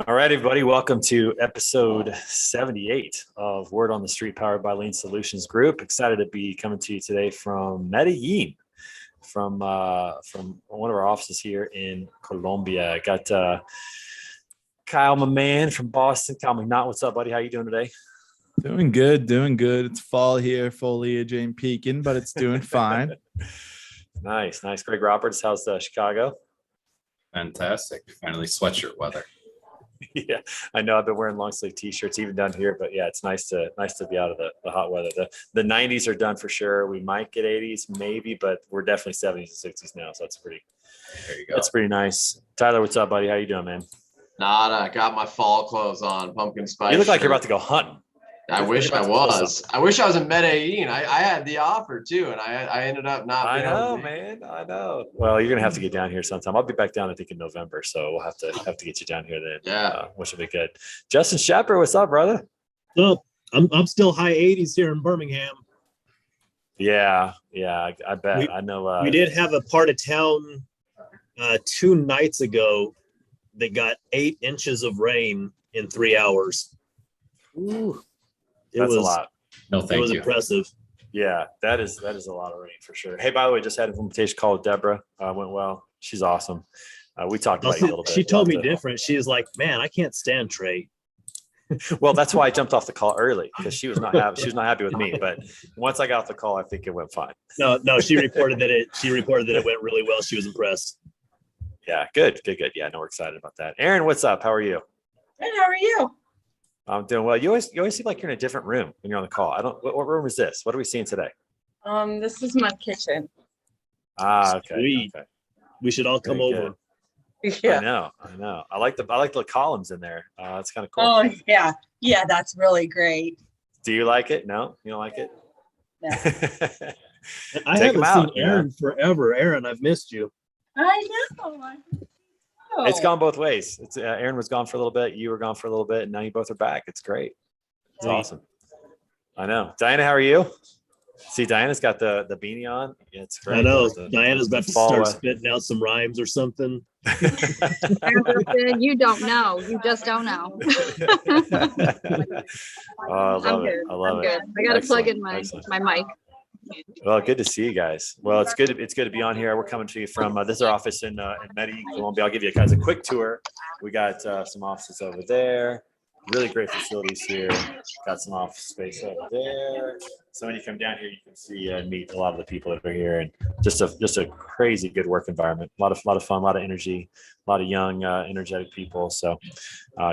All right, everybody, welcome to episode 78 of Word on the Street, powered by Lean Solutions Group. Excited to be coming to you today from Medellin, from one of our offices here in Colombia. Got Kyle, my man from Boston. Kyle McNaught, what's up, buddy? How you doing today? Doing good, doing good. It's fall here, foliage ain't peaking, but it's doing fine. Nice. Greg Roberts, how's Chicago? Fantastic. Finally sweatshirt weather. Yeah, I know. I've been wearing long sleeve t-shirts even down here, but yeah, it's nice to be out of the hot weather. The 90s are done for sure. We might get 80s maybe, but we're definitely 70s and 60s now. So There you go. that's pretty nice. Tyler, what's up, buddy? How you doing, man? Nada, got my fall clothes on, pumpkin spice. You look like you're shirt. about to go hunting. I wish I was. I wish I was in Medellin. I had the offer too, and I ended up not. I being able know, to. man. I know. Well, you're gonna have to get down here sometime. I'll be back down, I think, in November, so we'll have to get you down here then. Yeah. Which will be good. Justin Shepard, what's up, brother? So I'm still high 80s here in Birmingham. Yeah, I bet. I know. We did have a part of town 2 nights ago that got 8 inches of rain in 3 hours. Ooh, that's a lot. No, It thank was you. impressive. Yeah, that is a lot of rain for sure. Hey, by the way, just had an implementation call with Deborah. Went well. She's awesome. We talked about you a little bit. She told me We'll have to- different. She was like, "Man, I can't stand Trey." Well, that's why I jumped off the call early because she was not happy with me. But once I got off the call, I think it went fine. No, she reported that it went really well. She was impressed. Yeah, good. Yeah, no, we're excited about that. Aaron, what's up? How are you? Good, how are you? I'm doing well. You always seem like you're in a different room when you're on the call. What room is this? What are we seeing today? This is my kitchen. Okay. Sweet. Okay. We should all come Very over. good. Yeah. I know. I like the columns in there. That's kind of cool. Oh, yeah. Yeah, that's really great. Do you like it? No, you don't like it? No. I Take 'em haven't out, seen Aaron forever. Aaron, I've missed you. I know. It's gone both ways. It's Aaron was gone for a little bit. You were gone for a little bit, and now you both are back. It's great. It's Sweet. awesome. I know. Diana, how are you? See, Diana's got the beanie on. Yeah, it's great. I know. The- Diana's about to fall start away. spitting out some rhymes or something. Anderson, you don't know. You just don't know. Oh, I love I'm it. good. I love I'm it. good. I got to plug in Excellent. my mic. Well, good to see you guys. Well, it's good to be on here. We're coming to you from this is our office in Medellin, Colombia. I'll give you guys a quick tour. We got some offices over there. Really great facilities here. Got some office space over there. So when you come down here, you can see and meet a lot of the people that are here, and just a crazy good work environment. A lot of fun, a lot of energy, a lot of young, energetic people. So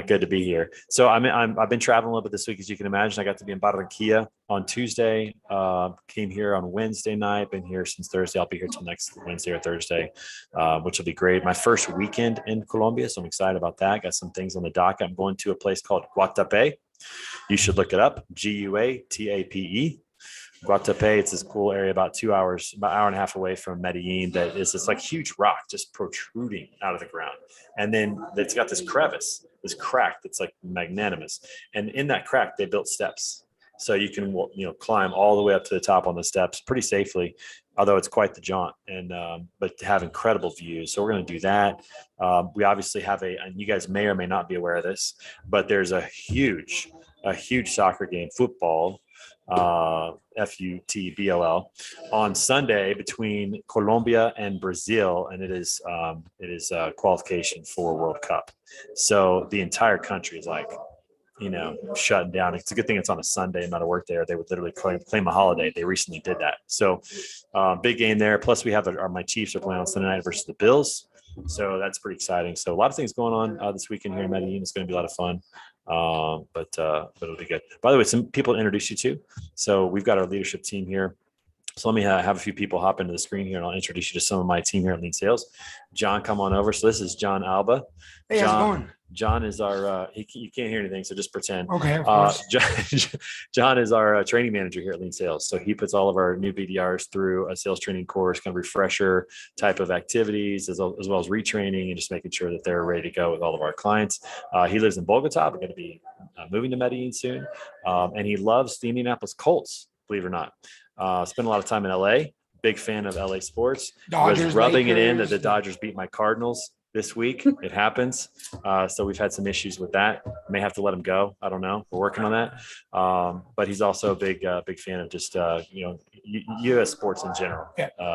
good to be here. So I've been traveling a little bit this week, as you can imagine. I got to be in Barranquilla on Tuesday. Came here on Wednesday night. Been here since Thursday. I'll be here till next Wednesday or Thursday, which will be great. My first weekend in Colombia, so I'm excited about that. Got some things on the dock. I'm going to a place called Guatape. You should look it up. Guatape. Guatape, it's this cool area about 2 hours, about an hour and a half away from Medellin, that is this like huge rock just protruding out of the ground. And then it's got this crevice, this crack that's like magnanimous. And in that crack, they built steps. So you can, climb all the way up to the top on the steps pretty safely, although it's quite the jaunt, and but to have incredible views. So we're going to do that. We obviously have and you guys may or may not be aware of this, but there's a huge soccer game, football, FUTBOL, on Sunday between Colombia and Brazil, and it is qualification for World Cup. So the entire country is like, shutting down. It's a good thing it's on a Sunday, not a work day, or they would literally claim a holiday. They recently did that. So big game there. Plus we have my Chiefs are playing on Sunday night versus the Bills. So that's pretty exciting. So a lot of things going on this weekend here in Medellin. It's going to be a lot of fun. But it'll be good. By the way, some people to introduce you to. So we've got our leadership team here. So let me have a few people hop into the screen here, and I'll introduce you to some of my team here at Lean Sales. John, come on over. So this is John Alba. Hey, how's it going? John is our, you can't hear anything, so just pretend. Okay, of course. John is our training manager here at Lean Sales. So he puts all of our new BDRs through a sales training course, kind of refresher type of activities, as well as retraining and just making sure that they're ready to go with all of our clients. He lives in Bogota. We're going to be moving to Medellin soon. And he loves the Indianapolis Colts, believe it or not. Spent a lot of time in LA. Big fan of LA sports. Dodgers, Was rubbing it in that Lakers. the Dodgers beat my Cardinals. this week. It happens. So we've had some issues with that. May have to let him go. I don't know. We're working on that. But he's also a big fan of just, U.S. sports in general,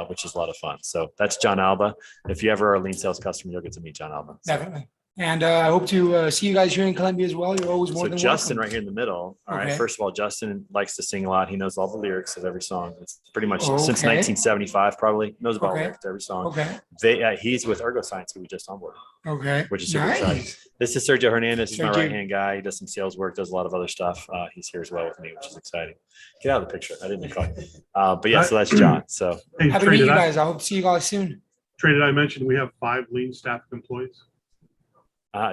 which is a lot of fun. So that's John Alba. If you ever are a Lean Sales customer, you'll get to meet John Alba. So. Definitely. And I hope to see you guys here in Columbia as well. You're always more So than Justin welcome. right here in the middle. All right. Okay. First of all, Justin likes to sing a lot. He knows all the lyrics of every song. It's pretty much since Okay. 1975, probably knows about Okay. lyrics to every song. Okay. He's with Ergo Science, who we just onboarded, Okay. which is super exciting. Nice. This is Sergio Hernandez. He's my Sergio. right-hand guy. He does some sales work, does a lot of other stuff. He's here as well with me, which is exciting. Get out of the picture. I didn't call you. But yeah, so that's John. So Hey, Happy to meet you guys. I hope to see you guys soon. Trey, did I mention we have 5 lean staff employees?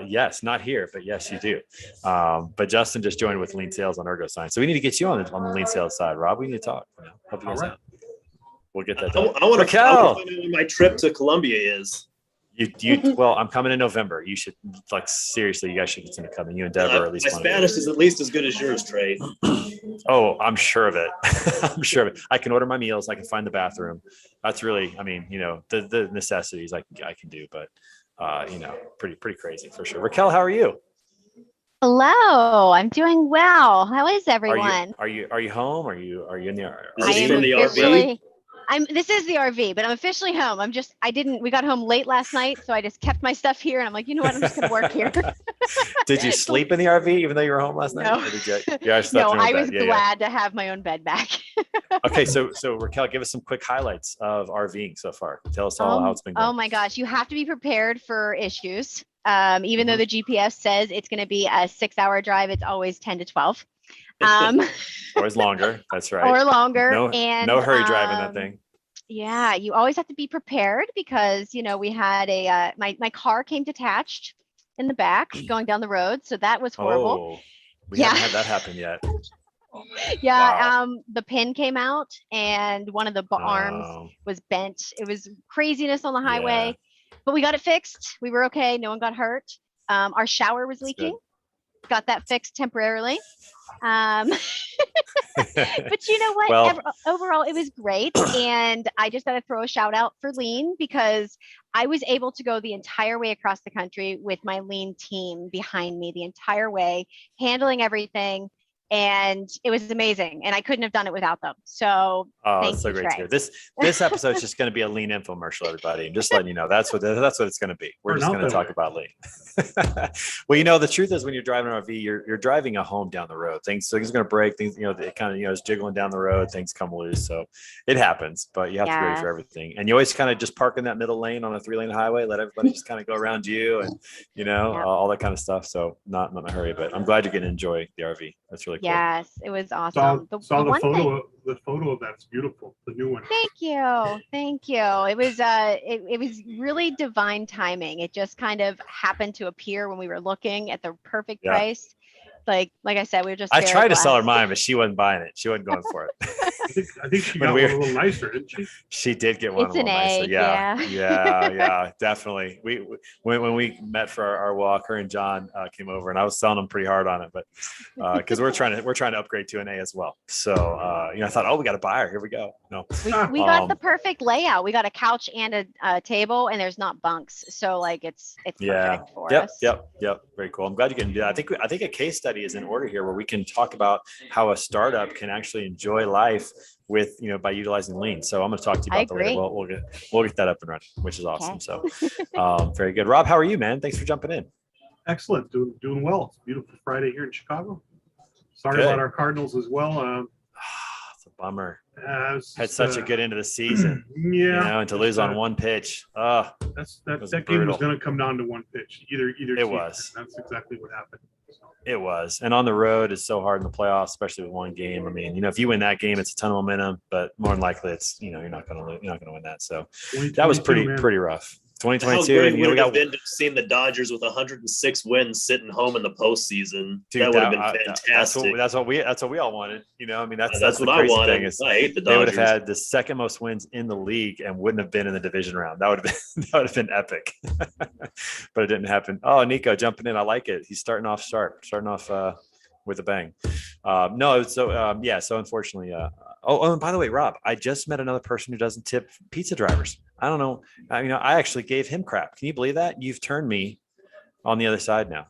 yes, not here, but yes, you do. But Justin just joined with Lean Sales on Ergo Science. So we need to get you on the Lean Sales side, Rob. We need to talk. Help you guys All right. out. We'll get that I done. want to Raquel. find out when my trip to Colombia is. Well, I'm coming in November. You should seriously, you guys should get to come in. You and Deborah, or at least My one of you. Spanish is at least as good as yours, Trey. Oh, I'm sure of it. I'm sure of it. I can order my meals. I can find the bathroom. That's really, the necessities I can do, but pretty crazy for sure. Raquel, how are you? Hello, I'm doing well. How is everyone? Are you home? Are you in the? Is I this am from the RV? officially. This is the RV, but I'm officially home. We got home late last night, so I just kept my stuff here, and I'm like, you know what, I'm just gonna work here. Did you sleep in the RV even though you were home last night? No. Or did you, yeah, I slept No, in my I bed. was glad to have my own bed back. Okay, so Raquel, give us some quick highlights of RVing so far. Tell us all how it's been going. Oh my gosh, you have to be prepared for issues. Even though the GPS says it's going to be a 6-hour drive, it's always 10 to 12. Always longer. That's right. Or longer. No hurry driving that thing. Yeah, you always have to be prepared because we had my car came detached in the back going down the road, so that was horrible. Oh, we haven't had that happen yet. Yeah, Wow. the pin came out and one of the arms Oh, was bent. It was craziness on the highway, but we got it fixed. We were okay. No one got hurt. Our shower was That's leaking. Got that fixed temporarily. But you know what? Well- Overall, it was great. And I just got to throw a shout out for Lean because I was able to go the entire way across the country with my Lean team behind me the entire way, handling everything. And it was amazing. And I couldn't have done it without them. So thank it's so you, great to Trey. hear. This episode is just going to be a Lean infomercial, everybody. And just letting you know, that's what it's going to be. We're Or just not going to that talk about Lean. Well, the truth is when you're driving an RV, you're driving a home down the road. Things are going to break. Things, it kind of, is jiggling down the road. Things come loose. So it happens, but you have to be ready for everything. And you always kind of just park in that middle lane on a 3-lane highway, let everybody just kind of go around you and, all that kind of stuff. So not in a hurry, but I'm glad you're going to enjoy the RV. That's really cool. Yes, it was Saw, awesome. saw the one thing- photo of that's beautiful. The new one. Thank you. Thank you. It was it was really divine timing. It just kind of happened to appear when we were looking at the perfect Yeah. price. Like I said, we were just I very tried to sell her blessed. mine, but she wasn't buying it. She wasn't going for it. I think she When got we one were- a little nicer, didn't she? She did get one It's a little an nicer. egg, Yeah, definitely. When we met for our walk, her and John came over, and I was selling them pretty hard on it, but because we're trying to upgrade to an A as well. So I thought, oh, we got a buyer. Here we go. No, We got the Um, perfect layout. We got a couch and a table, and there's not bunks, so like it's yeah, perfect for yep, us. yep. Very cool. I'm glad you can do that. I think a case study is in order here where we can talk about how a startup can actually enjoy life with by utilizing Lean. So I'm going to talk to you I about that later. agree. We'll get that up and running, which is awesome. So very good. Rob, how are you, man? Thanks for jumping in. Excellent. Doing well. It's a beautiful Friday here in Chicago. Sorry Good. about our Cardinals as well. It's a bummer. It's Had just, such a good end of the season, yeah. and to lose on one pitch. Oh, that was game was brutal. going to come down to one pitch. Either It team. was. That's exactly what happened. So, it was. And on the road is so hard in the playoffs, especially with one game. I mean, if you win that game, it's a ton of momentum, but more than likely it's, you're not going to win that. So that was 2022, man. pretty rough. How 2022, great and would we it have got been to have seen the Dodgers with 106 wins sitting home in the postseason? dude, that would have been that's fantastic. what we all wanted. That's that's what the I crazy wanted. thing is I hate the they would Dodgers. have had the second most wins in the league and wouldn't have been in the division round. That would have been epic, but it didn't happen. Oh, Nico jumping in. I like it. He's starting off with a bang. No, so yeah, so unfortunately, and by the way, Rob, I just met another person who doesn't tip pizza drivers. I don't know. I actually gave him crap. Can you believe that? You've turned me on the other side now.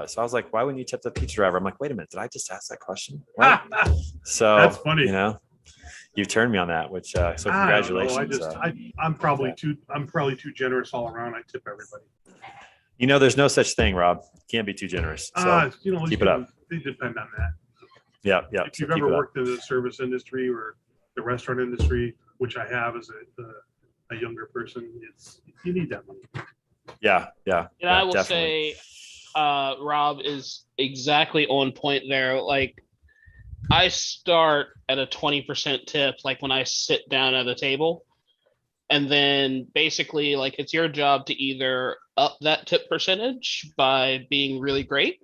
So I was like, why wouldn't you tip the pizza driver? I'm like, wait a minute, did I just ask that question? What? So That's funny. You've turned me on that, which so I don't know. congratulations. I'm probably too generous all around. I tip everybody. There's no such thing, Rob. Can't be too generous. So keep it up. They depend on that. Yeah. If you've ever worked in the service industry or the restaurant industry, which I have as a younger person, you need that money. Yeah. And I will definitely. say, Rob is exactly on point there. Like, I start at a 20% tip, like when I sit down at a table. And then basically, like, it's your job to either up that tip percentage by being really great,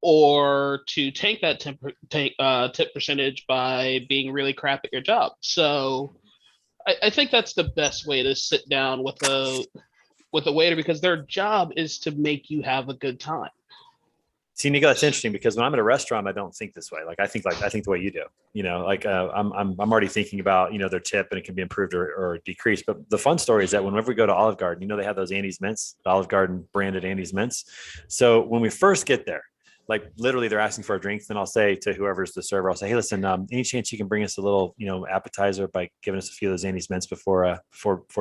or to take that tip percentage by being really crap at your job. So I think that's the best way to sit down with a waiter, because their job is to make you have a good time. See, Nico, that's interesting, because when I'm at a restaurant, I don't think this way. I think the way you do. I'm already thinking about their tip, and it can be improved or decreased. But the fun story is that whenever we go to Olive Garden, they have those Andy's Mints, the Olive Garden branded Andy's Mints. So when we first get there, like literally they're asking for a drink, then I'll say to whoever's the server, I'll say, hey, listen, any chance you can bring us a little appetizer by giving us a few of those Andy's Mints before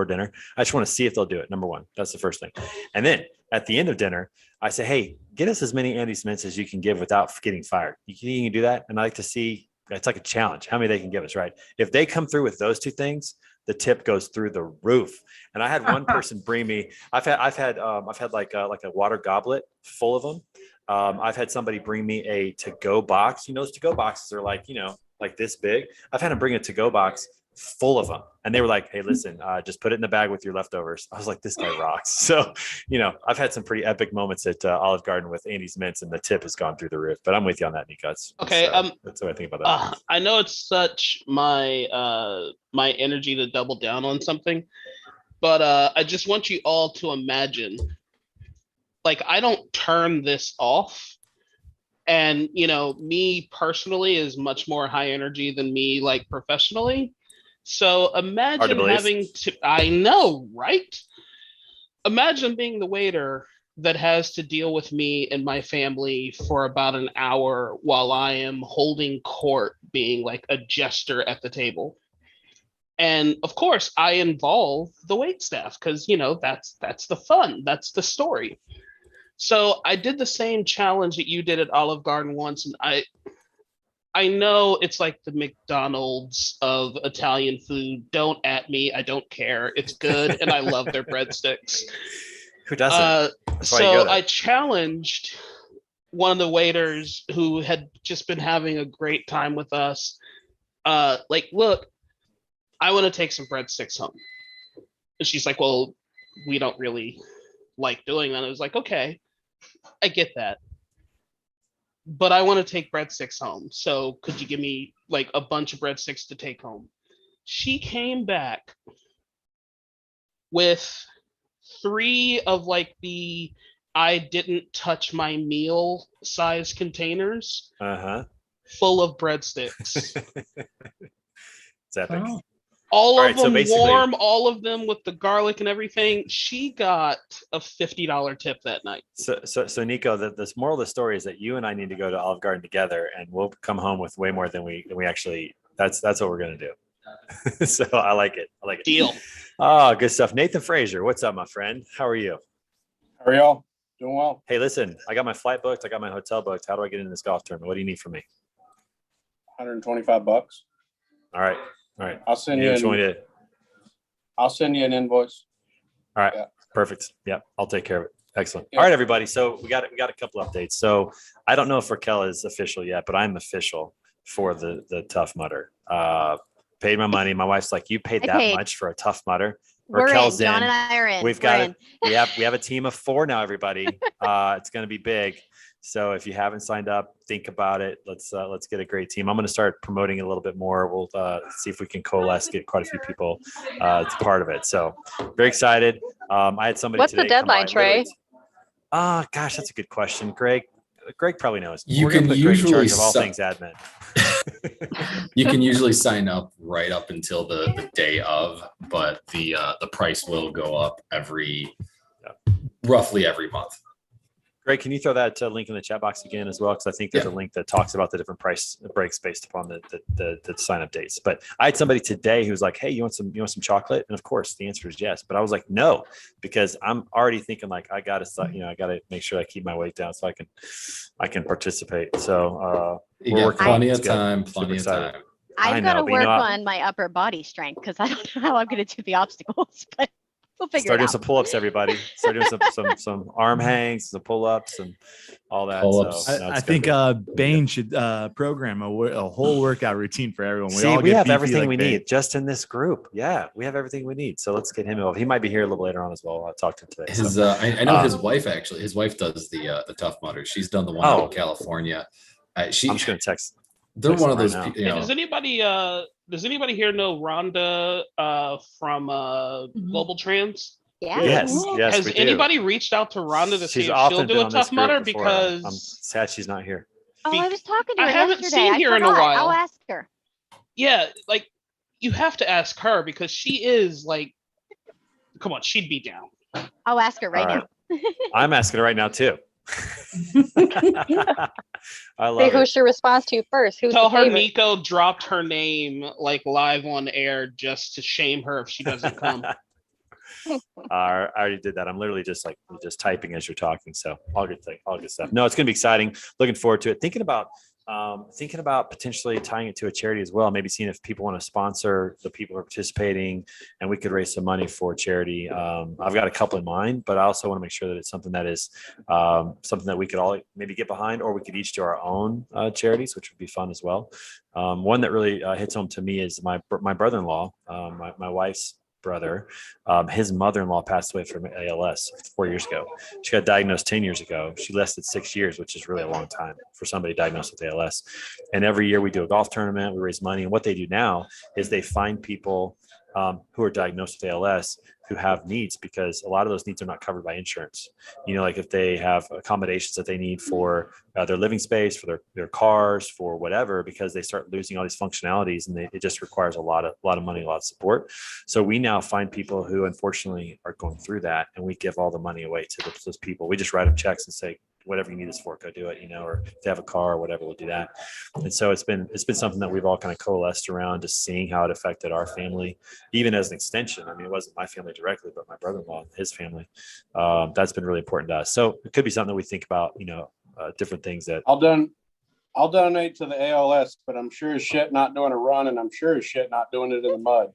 dinner? I just want to see if they'll do it. Number one, that's the first thing. And then at the end of dinner, I say, hey, get us as many Andy's Mints as you can give without getting fired. You can do that. And I like to see, it's like a challenge, how many they can give us, right? If they come through with those two things, the tip goes through the roof. And I had one person bring me, I've had like a water goblet full of them. I've had somebody bring me a to-go box. Those to-go boxes are like this big. I've had them bring a to-go box full of them. And they were like, hey, listen, just put it in the bag with your leftovers. I was like, this guy rocks. So, I've had some pretty epic moments at Olive Garden with Andy's Mints, and the tip has gone through the roof. But I'm with you on that, Nico. Okay. That's what I think about that. I know it's such my energy to double down on something, but I just want you all to imagine, like, I don't turn this off. And, me personally is much more high energy than me, like, professionally. So imagine having to, I know, right? Imagine being the waiter that has to deal with me and my family for about an hour while I am holding court, being like a jester at the table. And of course, I involve the wait staff because, that's the fun. That's the story. So I did the same challenge that you did at Olive Garden once. And I know it's like the McDonald's of Italian food. Don't at me. I don't care. It's good. And I love their breadsticks. Who doesn't? So I challenged one of the waiters who had just been having a great time with us. Look, I want to take some breadsticks home. And she's like, well, we don't really like doing that. I was like, okay, I get that. But I want to take breadsticks home. So could you give me like a bunch of breadsticks to take home? She came back with 3 of like the I didn't touch my meal size containers full of breadsticks. It's epic. Oh. All of them warm, all of them with the garlic and everything. She got a $50 tip that night. So Nico, the moral of the story is that you and I need to go to Olive Garden together, and we'll come home with way more than we actually. That's what we're gonna do. So I like it. Deal. Oh, good stuff. Nathan Frazier, what's up, my friend? How are you? How are y'all? Doing well. Hey, listen, I got my flight booked. I got my hotel booked. How do I get into this golf tournament? What do you need from me? $125. All right. I'll send you an invoice. All right. Yeah. Perfect. Yeah, I'll take care of it. Excellent. Yeah. All right, everybody. So we got a couple updates. So I don't know if Raquel is official yet, but I'm official for the Tough Mudder. Paid my money. My wife's like, you paid that much for a Tough Mudder? Raquel's in. John and I are in. We've got it. We have a team of 4 now, everybody. It's going to be big. So if you haven't signed up, think about it. Let's get a great team. I'm going to start promoting it a little bit more. We'll see if we can coalesce, get quite a few people to part of it. So very excited. I had somebody. What's the deadline, Trey? Gosh, that's a good question, Greg. Greg probably knows. You We're gonna can put Greg in charge usually of all si- things admin. You can usually sign up right up until the day of, but the price will go up roughly every month. Greg, can you throw that link in the chat box again as well? Because I think there's a link that talks about the different price breaks based upon the sign up dates. But I had somebody today who was like, "Hey, you want some chocolate?" And of course, the answer is yes. But I was like, "No," because I'm already thinking like I gotta make sure I keep my weight down so I can participate. So You we're got working plenty on it. of It's good. time, Super plenty of excited. time. I I've know, got to but you work know, on my upper body strength because I don't know how I'm going to do the obstacles, but we'll figure Start it doing out. some pull-ups, everybody. Start doing some arm hangs, some pull-ups, and all that. Pull-ups. So, no, I it's think gonna be- Bane should program a whole workout routine for everyone. See, all we get have beefy everything like we Bane. need just in this group. Yeah, we have everything we need. So let's get him involved. He might be here a little later on as well. I'll talk to him today. His So, I know his wife actually. His wife does the Tough Mudder. She's done the one out Oh. in California. I'm just gonna text. They're text one him of those. right now. You Hey, know, does anybody here know Rhonda from Global Trans? Yeah. Yes, yes, Has we do. anybody reached out to Rhonda to see She's if often she'll been do a on this Tough Mudder? group before. I'm Because sad she's not here. Oh, I was talking to I her haven't yesterday. seen I her in a forgot. while. I'll ask her. yeah, like you have to ask her because she is like, come on, she'd be down. I'll ask her right All now. right. I'm asking her right now too. I Say love who it. she responds to first. Who's Tell the her favorite? Nico dropped her name like live on air just to shame her if she doesn't come. I already did that. I'm literally just typing as you're talking. So all good stuff. No, it's gonna be exciting. Looking forward to it. Thinking about potentially tying it to a charity as well. Maybe seeing if people want to sponsor the people who are participating, and we could raise some money for charity. I've got a couple in mind, but I also want to make sure that it's something that is something that we could all maybe get behind, or we could each do our own charities, which would be fun as well. One that really hits home to me is my brother-in-law, my wife's brother. His mother-in-law passed away from ALS 4 years ago. She got diagnosed 10 years ago. She lasted 6 years, which is really a long time for somebody diagnosed with ALS. And every year we do a golf tournament, we raise money. And what they do now is they find people who are diagnosed with ALS who have needs, because a lot of those needs are not covered by insurance. You know, like if they have accommodations that they need for their living space, for their cars, for whatever, because they start losing all these functionalities, and it just requires a lot of money, a lot of support. So we now find people who unfortunately are going through that, and we give all the money away to those people. We just write them checks and say, whatever you need us for, go do it, you know, or if they have a car or whatever, we'll do that. And so it's been something that we've all kind of coalesced around, just seeing how it affected our family, even as an extension. I mean, it wasn't my family directly, but my brother-in-law, his family. That's been really important to us. So it could be something that we think about, you know, different things that. I'll donate to the ALS, but I'm sure as shit not doing a run, and I'm sure as shit not doing it in the mud.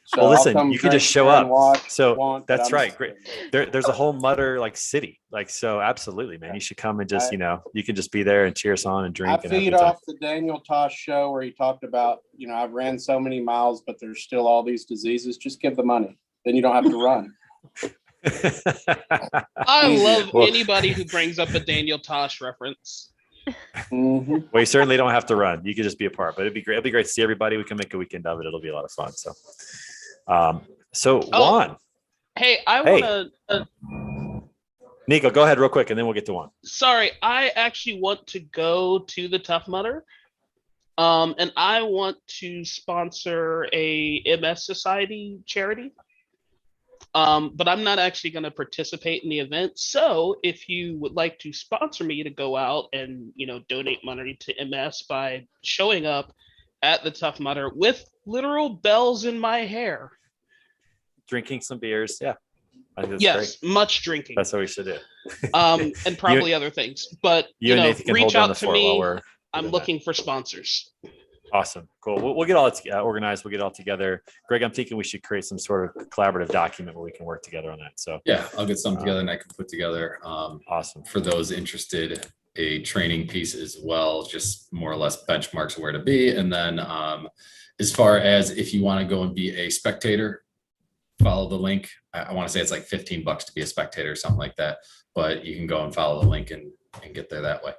So Well, I'll listen, come you can just drink show there and up. watch, So want, but that's I'm- right. Great. There's a whole Mudder like city. Like, so absolutely, man. You should come and just, you know, you can just be there and cheer us on and drink. I and have a feed good time. off the Daniel Tosh show where he talked about, you know, I've ran so many miles, but there's still all these diseases. Just give the money. Then you don't have to run. I love Well- anybody who brings up a Daniel Tosh reference. Mhm. Well, you certainly don't have to run. You could just be a part, but it'd be great. It'd be great to see everybody. We can make a weekend of it. It'll be a lot of fun. So Juan, Hey, I Hey. want to. Nico, go ahead real quick, and then we'll get to Juan. Sorry, I actually want to go to the Tough Mudder. And I want to sponsor a MS Society charity. But I'm not actually going to participate in the event. So if you would like to sponsor me to go out and, you know, donate money to MS by showing up at the Tough Mudder with literal bells in my hair. Drinking some beers. Yeah. I think that's Yes, great. much drinking. That's what we should do. And probably other things. But, you you and know, Nathan can hold reach down out the to fort while me. we're I'm doing looking for sponsors. Awesome. Cool. We'll get all it organized. We'll get it all together. Greg, I'm thinking we should create some sort of collaborative document where we can work together on that. So Yeah, I'll get something together and I can put together. Awesome. For those interested, a training piece as well, just more or less benchmarks where to be. And then as far as if you want to go and be a spectator, follow the link. I want to say it's like $15 to be a spectator or something like that, but you can go and follow the link and get there that way.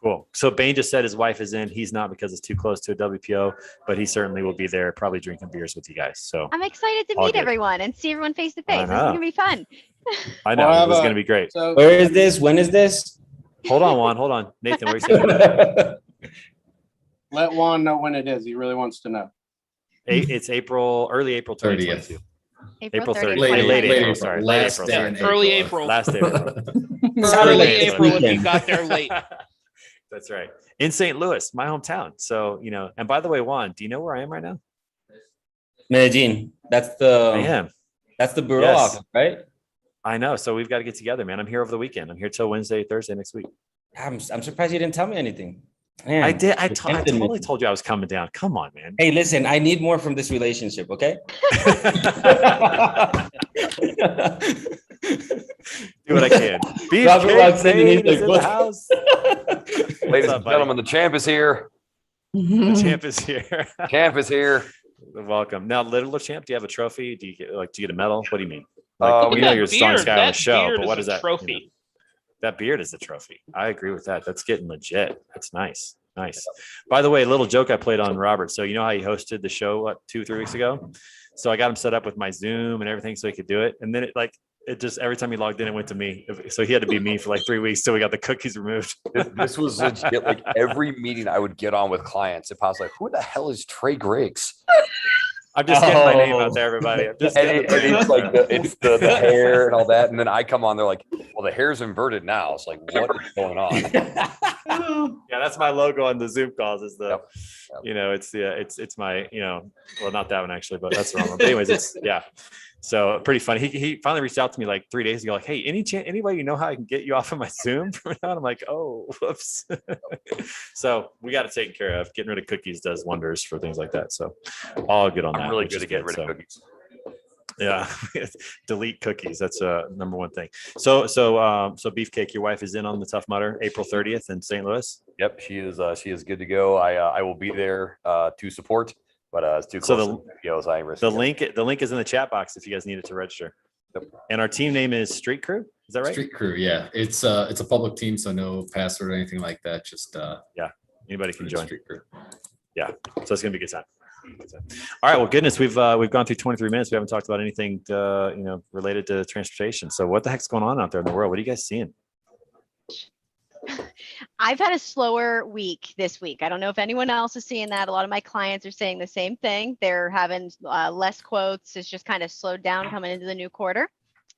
Cool. So Bane just said his wife is in. He's not because it's too close to a WPO, but he certainly will be there, probably drinking beers with you guys. So I'm excited to All meet good. everyone and see everyone face to I face. This is know. gonna be fun. I know We'll have this is a- going to be great. So Where is this? When is this? Hold on, Juan. Hold on. Nathan, what are you saying? Let Juan know when it is. He really wants to know. It's early April 2022. 30th. April 30th. Late, Late late April, sorry. Last April, day sorry. in Early April. April. Last day of April. Early Saturday. April if you got there late. That's right. In St. Louis, my hometown. So, and by the way, Juan, do you know where I am right now? Medellin. That's I the am. bureau Yes. office, right? I know. So we've got to get together, man. I'm here over the weekend. I'm here till Wednesday, Thursday next week. I'm surprised you didn't tell me anything. Man, I did. I you tempted me. totally told you I was coming down. Come on, man. Hey, listen, I need more from this relationship, okay? Do what I can. Robert walks Beefcake in and he's Nate is like, in "What?" the house. Ladies up, and buddy? gentlemen, the champ is here. The champ is here. Champ is here. Welcome. Now, little champ, do you have a trophy? Do you get a medal? What do you mean? We we know That you're the strongest beard- guy on the that show, beard but what is is a that? trophy. That beard is a trophy. I agree with that. That's getting legit. That's nice. Nice. By the way, a little joke I played on Robert. So you know how he hosted the show, what, 2-3 weeks ago? So I got him set up with my Zoom and everything so he could do it. And then it just, every time he logged in, it went to me. So he had to be me for like 3 weeks till we got the cookies removed. This was legit. Like every meeting I would get on with clients, if I was like, "Who the hell is Trey Griggs?" I'm just getting my name out there, everybody. I'm just And getting it's like the hair and all that, and then I come on, they're like, "Well, the hair's inverted now." It's like, what is going on? Yeah, that's my logo on the Zoom calls. Is the, Yep. it's my, well, not that one actually, but that's the wrong one. But anyways, it's so pretty funny. He finally reached out to me like 3 days ago, like, "Hey, any way you know how I can get you off of my Zoom from now?" And I'm like, "Oh, whoops." So we got it taken care of. Getting rid of cookies does wonders for things like that. So all good on that. I'm really which good is at getting rid so. of cookies. Yeah, delete cookies. That's number one thing. So Beefcake, your wife is in on the Tough Mudder, April 30th in St. Louis. Yep, she is good to go. I will be there to support, but it's too So close to videos. I risk The link is in the chat box if you guys need it to register. Yep. And our team name is Street Crew. Is that right? Street Crew, yeah. It's a public team, so no password or anything like that. Just Anybody can join. Street Crew. Yeah. So it's gonna be a good time. All right. Well, goodness, we've gone through 23 minutes. We haven't talked about anything related to transportation. So what the heck's going on out there in the world? What are you guys seeing? I've had a slower week this week. I don't know if anyone else is seeing that. A lot of my clients are saying the same thing. They're having less quotes. It's just kind of slowed down coming into the new quarter.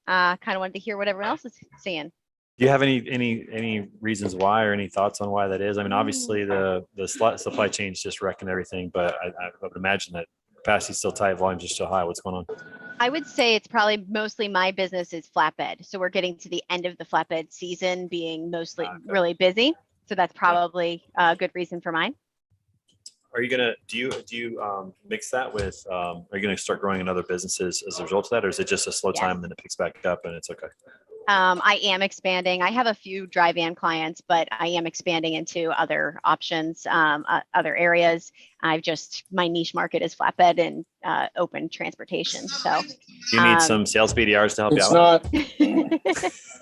Kind of wanted to hear what everyone else is seeing. Do you have any reasons why or any thoughts on why that is? I mean, obviously the supply chain's just wrecking everything, but I would imagine that capacity's still tight, volumes are still high. What's going on? I would say it's probably mostly my business is flatbed. So we're getting to the end of the flatbed season being mostly really busy. So that's probably a good reason for mine. Are you gonna do you mix that with are you gonna start growing in other businesses as a result of that, or is it just a slow time and then it picks back up and it's okay? I am expanding. I have a few dry van clients, but I am expanding into other options, other areas. My niche market is flatbed and open transportation. So you need some sales BDRs to help you It's out. not.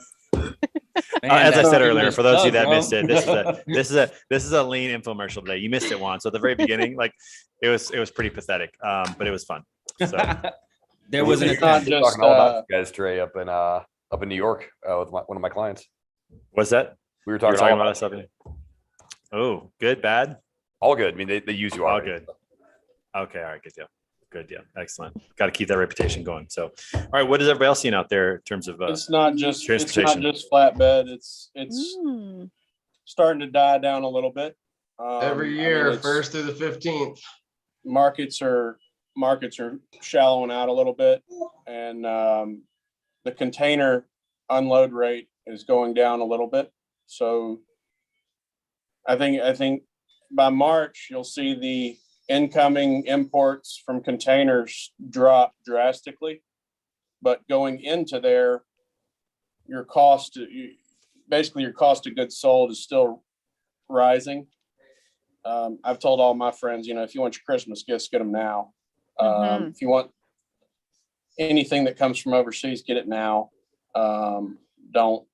As I that's said not earlier, even for those of you stuff, that bro. missed it, this is a lean infomercial today. You missed it, Juan. So at the very beginning, like it was pretty pathetic, but it was fun. So There was an It's not attempt. just, talking all about you guys, Trey, up in New York with one of my clients. what's that? We were You were talking, talking all about us up in. Oh, good, bad. all good. I mean, they use you All already. good. Okay, all right, good deal. Good deal. Excellent. Got to keep that reputation going. So, all right, what is everybody else seeing out there in terms of It's not just transportation? flatbed. It's Mm. starting to die down a little bit. Every year, 1st through the 15th. markets are shallowing out a little bit, and the container unload rate is going down a little bit. So I think by March you'll see the incoming imports from containers drop drastically, but going into there, your cost of goods sold is still rising. I've told all my friends, if you want your Christmas gifts, get them now. If you want anything that comes from overseas, get it now. Don't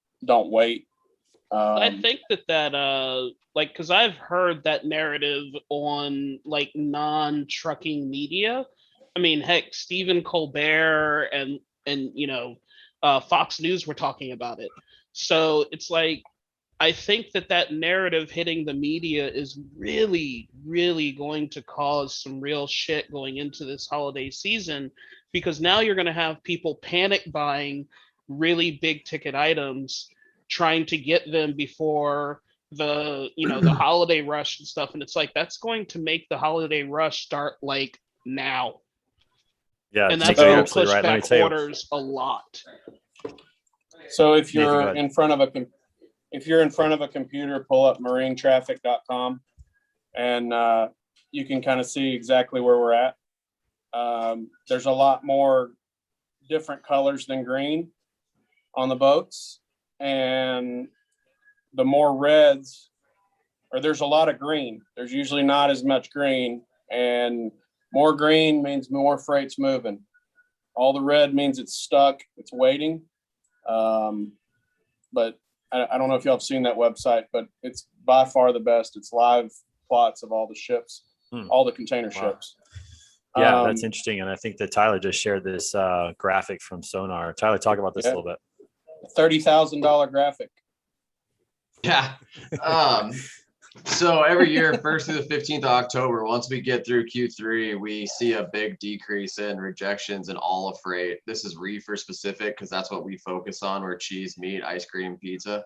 wait. I think that because I've heard that narrative on like non-trucking media. I mean, heck, Stephen Colbert and Fox News were talking about it. So it's like, I think that narrative hitting the media is really, really going to cause some real shit going into this holiday season, because now you're going to have people panic buying really big ticket items, trying to get them before the holiday rush and stuff. And it's like, that's going to make the holiday rush start like now. Yeah, And Jake, that's you're going to absolutely push right. Let me back tell you, orders a lot. So if Nathan, go you're ahead. in front of a computer, pull up marinetraffic.com and you can kind of see exactly where we're at. There's a lot more different colors than green on the boats, and the more reds, or there's a lot of green. There's usually not as much green, and more green means more freight's moving. All the red means it's stuck, it's waiting. But I don't know if y'all have seen that website, but it's by far the best. It's live plots of all the ships, all the container ships. Yeah, that's interesting. And I think that Tyler just shared this graphic from Sonar. Tyler, talk about this a little bit. $30,000 graphic. Yeah. So every year, 1st through the 15th of October, once we get through Q3, we see a big decrease in rejections in all of freight. This is reefer specific because that's what we focus on. We're cheese, meat, ice cream, pizza.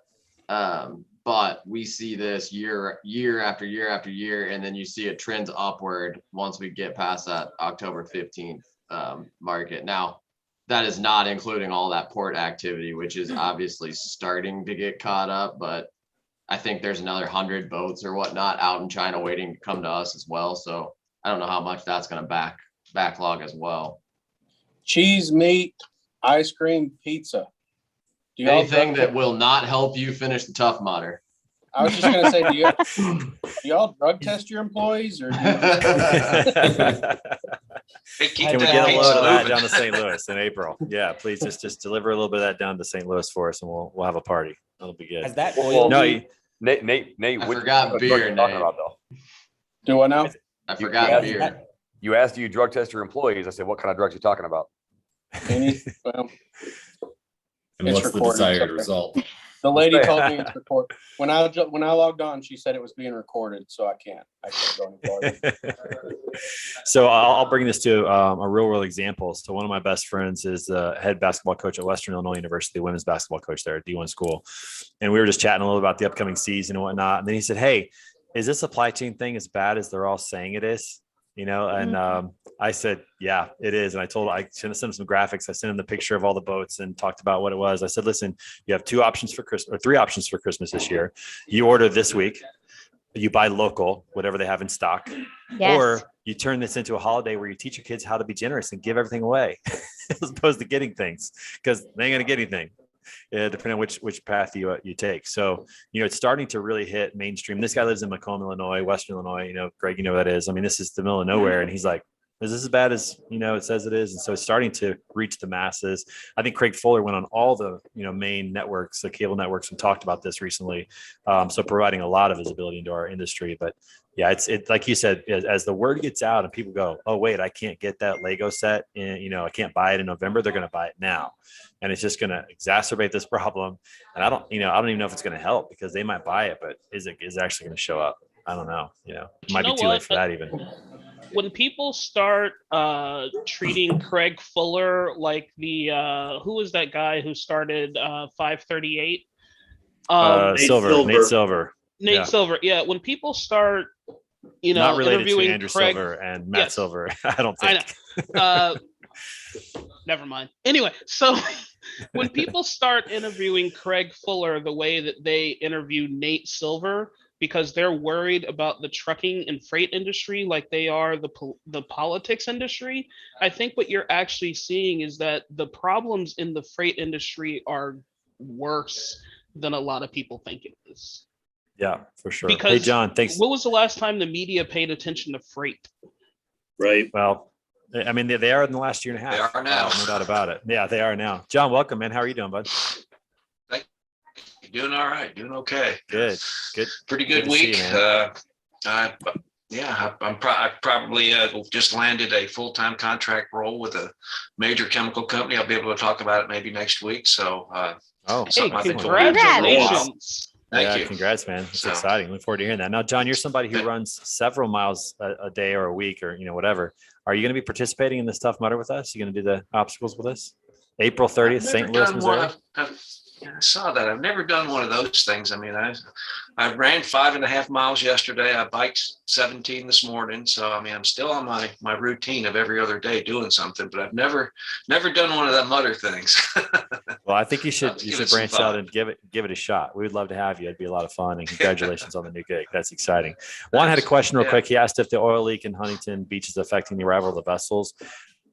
But we see this year after year after year, and then you see it trends upward once we get past that October 15th market. Now, that is not including all that port activity, which is obviously starting to get caught up, but I think there's another 100 boats or whatnot out in China waiting to come to us as well. So I don't know how much that's going to backlog as well. Cheese, meat, ice cream, pizza. Anything that will not help you finish the Tough Mudder. I was just going to say, do y'all drug test your employees, or do you Can we get a load of that down to St. Louis in April? Yeah, please just deliver a little bit of that down to St. Louis for us, and we'll have a party. That'll be good. Has that Well, No, Nate, I which forgot drug beer, are you talking Nate. about though? do I know? I forgot beer. You asked, do you drug test your employees? I said, what kind of drugs are you talking about? Well, And It's what's the recorded, desired okay. result? the lady told me it's recorded. When I logged on, she said it was being recorded, so I can't go any farther. So I'll bring this to a real world example. So one of my best friends is the head basketball coach at Western Illinois University, women's basketball coach there at D1 school. And we were just chatting a little about the upcoming season and whatnot. And then he said, "Hey, is this supply chain thing as bad as they're all saying it is?" You know, and I said, "Yeah, it is." And I sent him some graphics. I sent him the picture of all the boats and talked about what it was. I said, "Listen, you have 2 options for Christmas, or 3 options for Christmas this year. You order this week, you buy local, whatever they have in stock, Yes. or you turn this into a holiday where you teach your kids how to be generous and give everything away as opposed to getting things, because they ain't going to get anything. Depending on which path you take. So, you know, it's starting to really hit mainstream. This guy lives in Macomb, Illinois, Western Illinois, you know, Greg, you know what that is. I mean, this is the middle of nowhere. And he's like, is this as bad as, you know, it says it is? And so it's starting to reach the masses. I think Craig Fuller went on all the, you know, main networks, the cable networks, and talked about this recently. So providing a lot of visibility into our industry. But yeah, it's like you said, as the word gets out and people go, oh, wait, I can't get that Lego set and, you know, I can't buy it in November. They're going to buy it now. And it's just going to exacerbate this problem. And I don't even know if it's going to help, because they might buy it, but is it actually going to show up? I don't know. You know, it might be too late for that even. When people start treating Craig Fuller like the who was that guy who started 538? Nate Silver. Nate Silver. Yeah. When people start, you know, not related to interviewing Andrew Craig, Silver and Matt Yes. Silver. I don't think. I know. Never mind. Anyway, so when people start interviewing Craig Fuller the way that they interview Nate Silver, because they're worried about the trucking and freight industry like they are the politics industry, I think what you're actually seeing is that the problems in the freight industry are worse than a lot of people think it is. Yeah, for sure. Because hey, John, thanks. When was the last time the media paid attention to freight? Right. Well, I mean, they are in the last year and a half. They are now. No doubt about it. Yeah, they are now. John, welcome, man. How are you doing, bud? Doing all right, doing okay. Good. Pretty good to see week. you, man. I probably just landed a full-time contract role with a major chemical company. I'll be able to talk about it maybe next week. So, Hey, something I've been doing. congratulations. Thank Yeah, you. congrats, man. It's So- exciting. Look forward to hearing that. Now, John, you're somebody who runs several miles a day or a week or, whatever. Are you going to be participating in this Tough Mudder with us? You going to do the obstacles with us? April 30th, I've St. never Louis, done one. Missouri. I saw that. I've never done one of those things. I mean, I ran 5.5 miles yesterday. I biked 17 this morning. So, I mean, I'm still on my routine of every other day doing something, but I've never done one of them Mudder things. Well, I think you should Give it some branch out thought. and give it a shot. We would love to have you. It'd be a lot of fun. And congratulations on the new gig. That's exciting. Juan had a question real Yeah. quick. He asked if the oil leak in Huntington Beach is affecting the arrival of the vessels.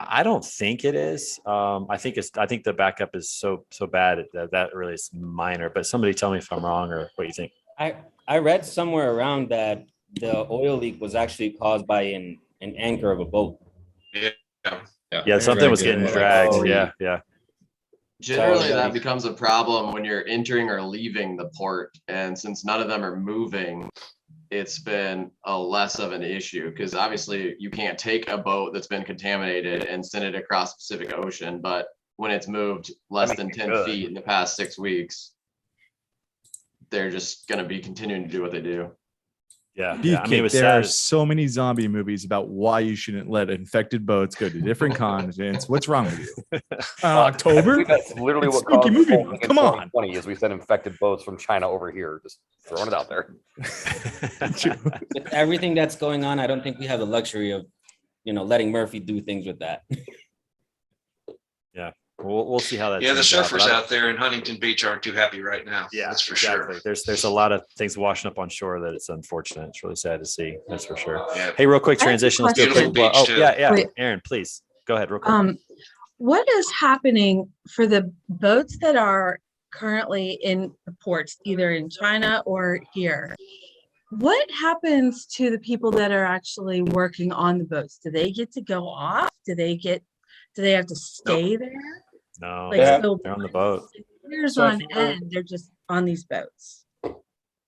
I don't think it is. I think the backup is so bad that really is minor. But somebody tell me if I'm wrong or what you think. I read somewhere around that the oil leak was actually caused by an anchor of a boat. Yeah, something was getting dragged. Oh, Yeah. Generally, So, that becomes a problem when you're entering or leaving the port. And since none of them are moving, it's been a less of an issue because obviously you can't take a boat that's been contaminated and send it across the Pacific Ocean. But when it's moved less than 10 feet in the past 6 weeks, they're just going to be continuing to do what they do. Yeah. Beefcake, it was there sad. are so many zombie movies about why you shouldn't let infected boats go to different continents. What's wrong with you? October? That's literally what Spooky caused movie. the whole thing in Come on. 2020 is we sent infected boats from China over here. Just throwing it out there. With everything that's going on, I don't think we have the luxury of, letting Murphy do things with that. Yeah. We'll see how that. Yeah, the turns out, but surfers I don't- out there in Huntington Beach aren't too happy right now. Yeah, that's for exactly. sure. There's a lot of things washing up on shore that it's unfortunate. It's really sad to see. That's for sure. Yeah. Hey, real quick I have a transition. Let's do a question. quick. Beautiful beach, too. Yeah. Wait. Aaron, please go ahead. Real quick. What is happening for the boats that are currently in the ports, either in China or here? What happens to the people that are actually working on the boats? Do they get to go off? Do they have to stay there? No, Like, Yeah. so they're on the boat. years So if on you're- end, they're just on these boats.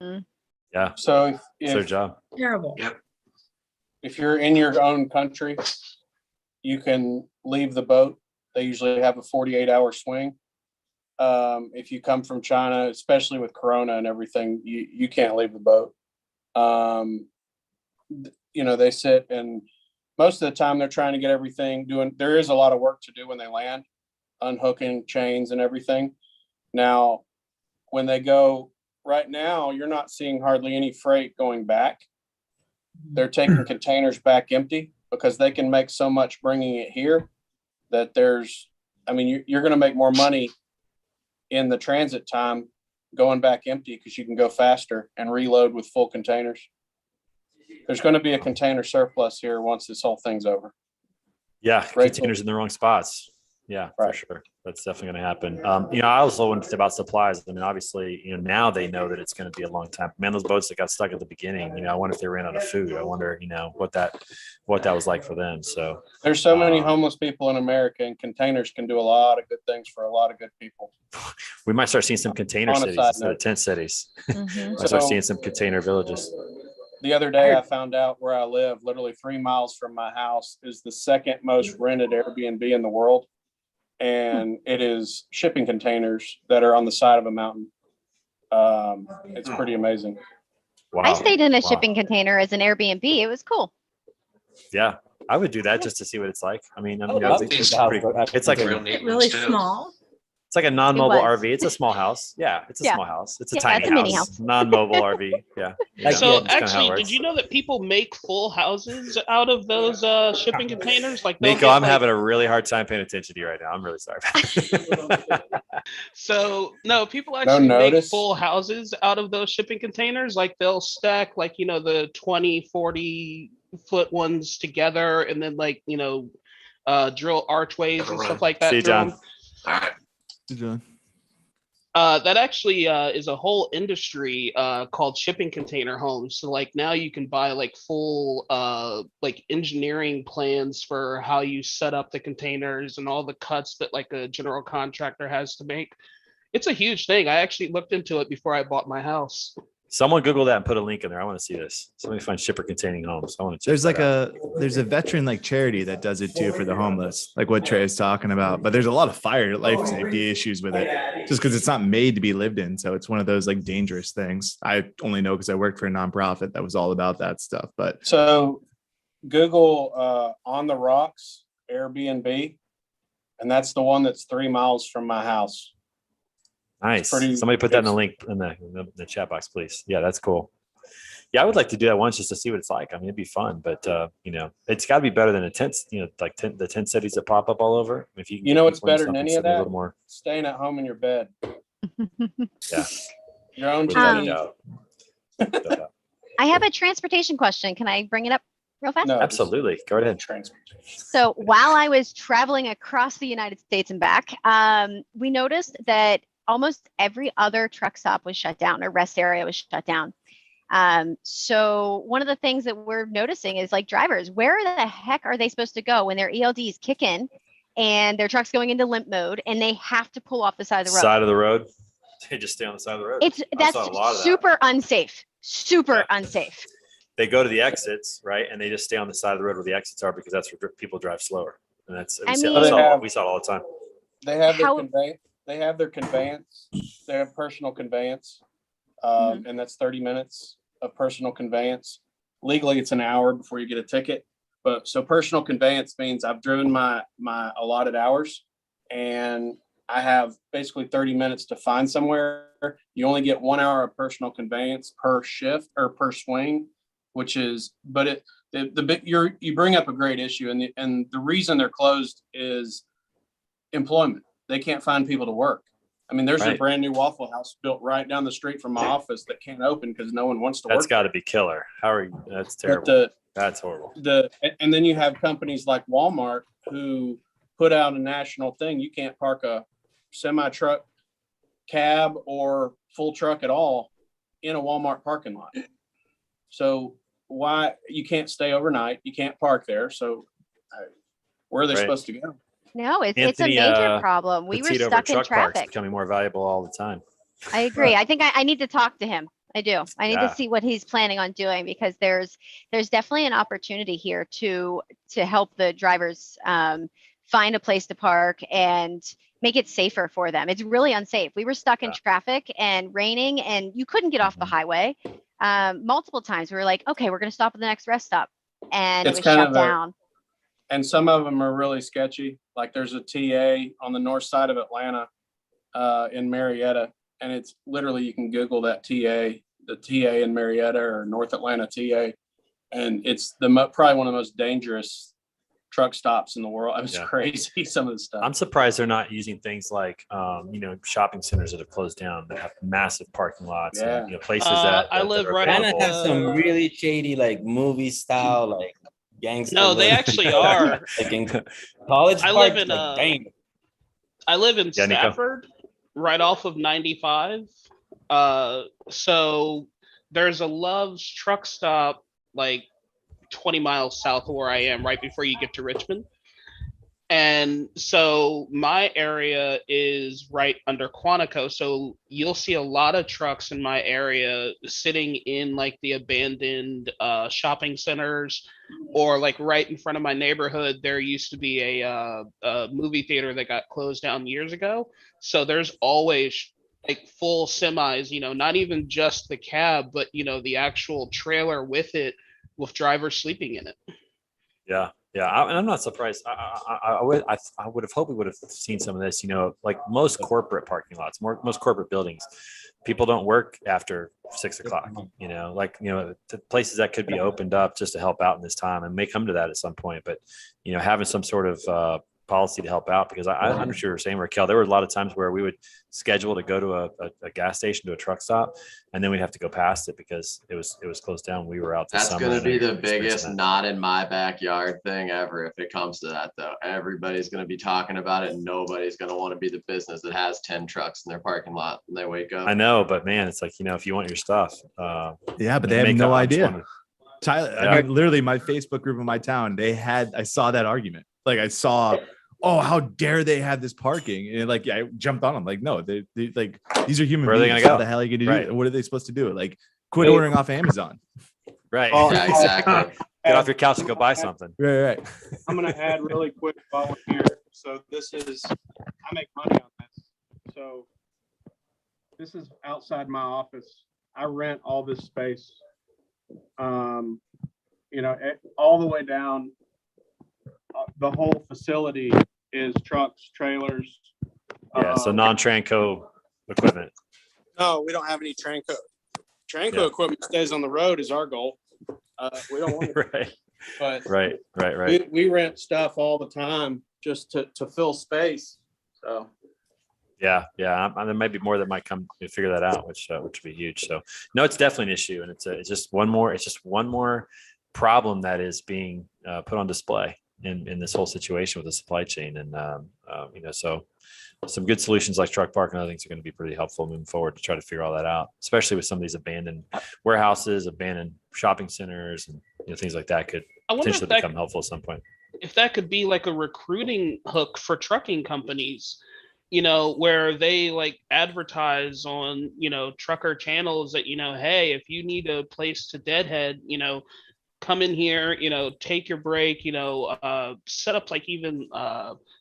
Yeah, So it's their if, job. Terrible. Yep. if you're in your own country, you can leave the boat. They usually have a 48-hour swing. If you come from China, especially with Corona and everything, you can't leave the boat. They sit and most of the time they're trying to get everything there is a lot of work to do when they land, unhooking chains and everything. Now, when they go right now, you're not seeing hardly any freight going back. They're taking containers back empty because they can make so much bringing it here that you're going to make more money in the transit time going back empty because you can go faster and reload with full containers. There's going to be a container surplus here once this whole thing's over. Yeah, Right. containers in the wrong spots. Yeah, for Right. sure. That's definitely going to happen. I also wanted to think about supplies. I mean, obviously, now they know that it's going to be a long time. Man, those boats that got stuck at the beginning, I wonder if they ran out of food. I wonder, what that was like for them. So There's so many homeless people in America, and containers can do a lot of good things for a lot of good people. we might start seeing some container On a cities side instead of note. tent cities. Mhm. Might start So- seeing some container villages. The other day, I found out where I live, literally 3 miles from my house, is the second most rented Airbnb in the world. And it is shipping containers that are on the side of a mountain. It's pretty amazing. Wow. I stayed in a Wow. shipping container as an Airbnb. It was cool. Yeah, I would do that just to see what it's like. I mean, I would love to it's see the pretty- house. it's like Real a, neat Really ones, too. small. it's like a non-mobile was. RV. It's a small house. Yeah, it's a Yeah. small house. It's a Yeah, tiny it's a mini house. house. Non-mobile RV. Yeah. Like, So yeah, that's kinda how it actually, works. did you know that people make full houses out of those shipping containers? Like they'll Nico, get, I'm like- having a really hard time paying attention to you right now. I'm really sorry. So no, people actually make notice? full houses out of those shipping containers. Like they'll stack like, the 20, 40-foot ones together and then drill archways and stuff like that. See you, through John. 'em. All right. John. That actually is a whole industry called shipping container homes. So now you can buy full engineering plans for how you set up the containers and all the cuts that a general contractor has to make. It's a huge thing. I actually looked into it before I bought my house. Someone Google that and put a link in there. I want to see this. Somebody find shipper containing homes. I want to. There's like there's a veteran like charity that does it too for the homeless, like what Trey is talking about. But there's a lot of fire life safety issues with it, just because it's not made to be lived in. So it's one of those like dangerous things. I only know because I worked for a nonprofit that was all about that stuff. But So Google On the Rocks Airbnb, and that's the one that's 3 miles from my house. Nice. pretty- Somebody put that in the link in the chat box, please. Yeah, that's cool. Yeah, I would like to do that once just to see what it's like. I mean, it'd be fun, but it's got to be better than a tent. Like the tent cities that pop up all over. If you, can You know get what's people in better than something- any of something a that? little more. Staying at home in your bed. Yeah. Your own Without a TV. doubt. I have a transportation question. Can I bring it up real fast? No, Absolutely. Go ahead. So while I was traveling across the United States and back, we noticed that almost every other truck stop was shut down or rest area was shut down. So one of the things that we're noticing is like drivers, where the heck are they supposed to go when their ELDs kick in and their truck's going into limp mode and they have to pull off the side of the road? Side of the road. They just stay on the side of the road. That's saw a lot of that. super unsafe. Super unsafe. They go to the exits, right, and they just stay on the side of the road where the exits are because that's where people drive slower. And that's I we see- mean- we saw it all the time. They have their How- conveyance. They have their conveyance. They have personal conveyance, and that's 30 minutes of personal conveyance. Legally, it's an hour before you get a ticket. But so personal conveyance means I've driven my allotted hours, and I have basically 30 minutes to find somewhere. You only get 1 hour of personal conveyance per shift or per swing, which is, but you bring up a great issue, and the reason they're closed is employment. They can't find people to work. I mean, there's a Right. brand new Waffle House built right down the street from my office that can't open because no one wants to That's work. got to be killer. How are you? That's terrible. That's horrible. And then you have companies like Walmart who put out a national thing. You can't park a semi truck, cab, or full truck at all in a Walmart parking lot. So why you can't stay overnight? You can't park there. So where are they Right. supposed to go? No, it's Anthony, a major problem. We were petite over stuck in truck parks traffic. becoming more valuable all the time. I agree. I think I need to talk to him. I do. I need Yeah. to see what he's planning on doing because there's definitely an opportunity here to help the drivers find a place to park and make it safer for them. It's really unsafe. We were stuck in traffic and raining and you couldn't get off the highway. Multiple times we were like, okay, we're going to stop at the next rest stop. And It's it was kind shut of down. And some of them are really sketchy. Like there's a TA on the north side of Atlanta in Marietta. And it's literally, you can Google that TA, the TA in Marietta or North Atlanta TA. And it's probably one of the most dangerous truck stops in the world. It was Yeah. crazy, some of the stuff. I'm surprised they're not using things like, shopping centers that have closed down that have massive parking lots and places that I live right Atlanta on has some really shady, like movie style, like gangster. No, they look. actually are. Like in college I live parks, in like, dang. I live in Yeah, Nico. Stafford, right off of 95. So there's a Love's truck stop like 20 miles south of where I am, right before you get to Richmond. And so my area is right under Quantico. So you'll see a lot of trucks in my area sitting in like the abandoned shopping centers, or like right in front of my neighborhood. There used to be a movie theater that got closed down years ago. So there's always like full semis, not even just the cab, but the actual trailer with it, with drivers sleeping in it. Yeah. Yeah, and I'm not surprised. I would have hoped we would have seen some of this. Like most corporate parking lots, most corporate buildings, people don't work after 6 o'clock. The places that could be opened up just to help out in this time, and may come to that at some point. But having some sort of policy to help out, because I'm sure you're saying, Raquel, there were a lot of times where we would schedule to go to a gas station, to a truck stop, and then we'd have to go past it because it was closed down. We were out this That's summer. going to and be the experiencing biggest that. not in my backyard thing ever. If it comes to that, though, everybody's going to be talking about it, and nobody's going to want to be the business that has 10 trucks in their parking lot when they wake up. I know, but man, it's like, if you want your stuff. Yeah, but they have make no up. I just idea. wanna- Tyler, Yeah. I mean, literally my Facebook group in my town, I saw that argument. Like I saw, oh, how dare they have this parking? And like, I jumped on them. Like, no, they like, these are human Where are they beings. gonna How go? the hell are you going to Right. do it? What are they supposed to do? Like, Quit ordering off Amazon. Right. Oh, Yeah, exactly. Get off your couch and go buy something. Right. I'm gonna add really quick while we're here. So this is, I make money on this. So this is outside my office. I rent all this space. All the way down. The whole facility is trucks, trailers. Yeah. So non-Tranco equipment. No, we don't have any Tranco. Tranco Yeah. equipment stays on the road is our goal. We don't want it, Right. but Right. we rent stuff all the time just to fill space. So Yeah. There might be more that might come to figure that out, which would be huge. So no, it's definitely an issue, and it's just one more problem that is being put on display in this whole situation with the supply chain. And so some good solutions like Truck Park and other things are going to be pretty helpful moving forward to try to figure all that out, especially with some of these abandoned warehouses, abandoned shopping centers, and things like that could I wonder if potentially that become helpful at some point. if that could be like a recruiting hook for trucking companies, where they like advertise on, trucker channels that, hey, if you need a place to deadhead, come in here, take your break, set up like even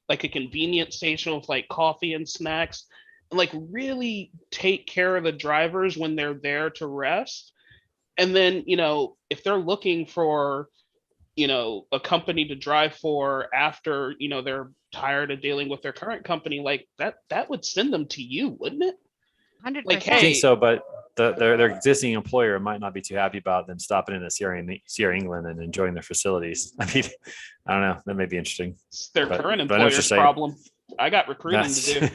like a convenience station with like coffee and snacks, and like really take care of the drivers when they're there to rest. And then, if they're looking for, a company to drive for after, they're tired of dealing with their current company, like that would send them to you, wouldn't it? 100%. Like, I hey, think so, but their existing employer might not be too happy about them stopping in Sierra England and enjoying their facilities. I mean, I don't know. That may be interesting. it's their But- current but I know what you're employer's saying. problem. I got recruiting That's- to do.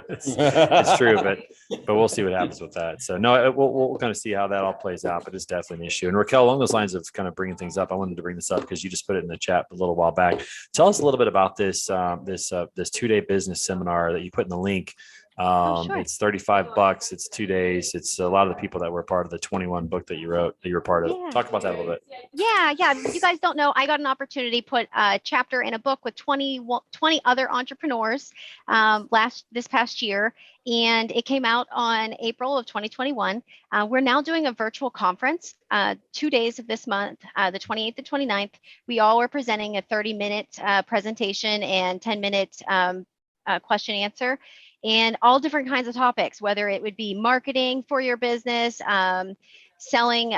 it's true, but we'll see what happens with that. So no, we'll kind of see how that all plays out, but it's definitely an issue. And Raquel, along those lines of kind of bringing things up, I wanted to bring this up because you just put it in the chat a little while back. Tell us a little bit about this 2-day business seminar that you put in the link. Sure. It's $35. It's 2 days. It's a lot of the people that were part of the 21 book that you wrote, that you were part of. Yeah. Talk about that a little bit. Yeah. If you guys don't know, I got an opportunity to put a chapter in a book with 20 other entrepreneurs this past year, and it came out on April of 2021. We're now doing a virtual conference 2 days of this month, the 28th and 29th. We all are presenting a 30-minute presentation and 10-minute question answer, and all different kinds of topics, whether it would be marketing for your business, selling.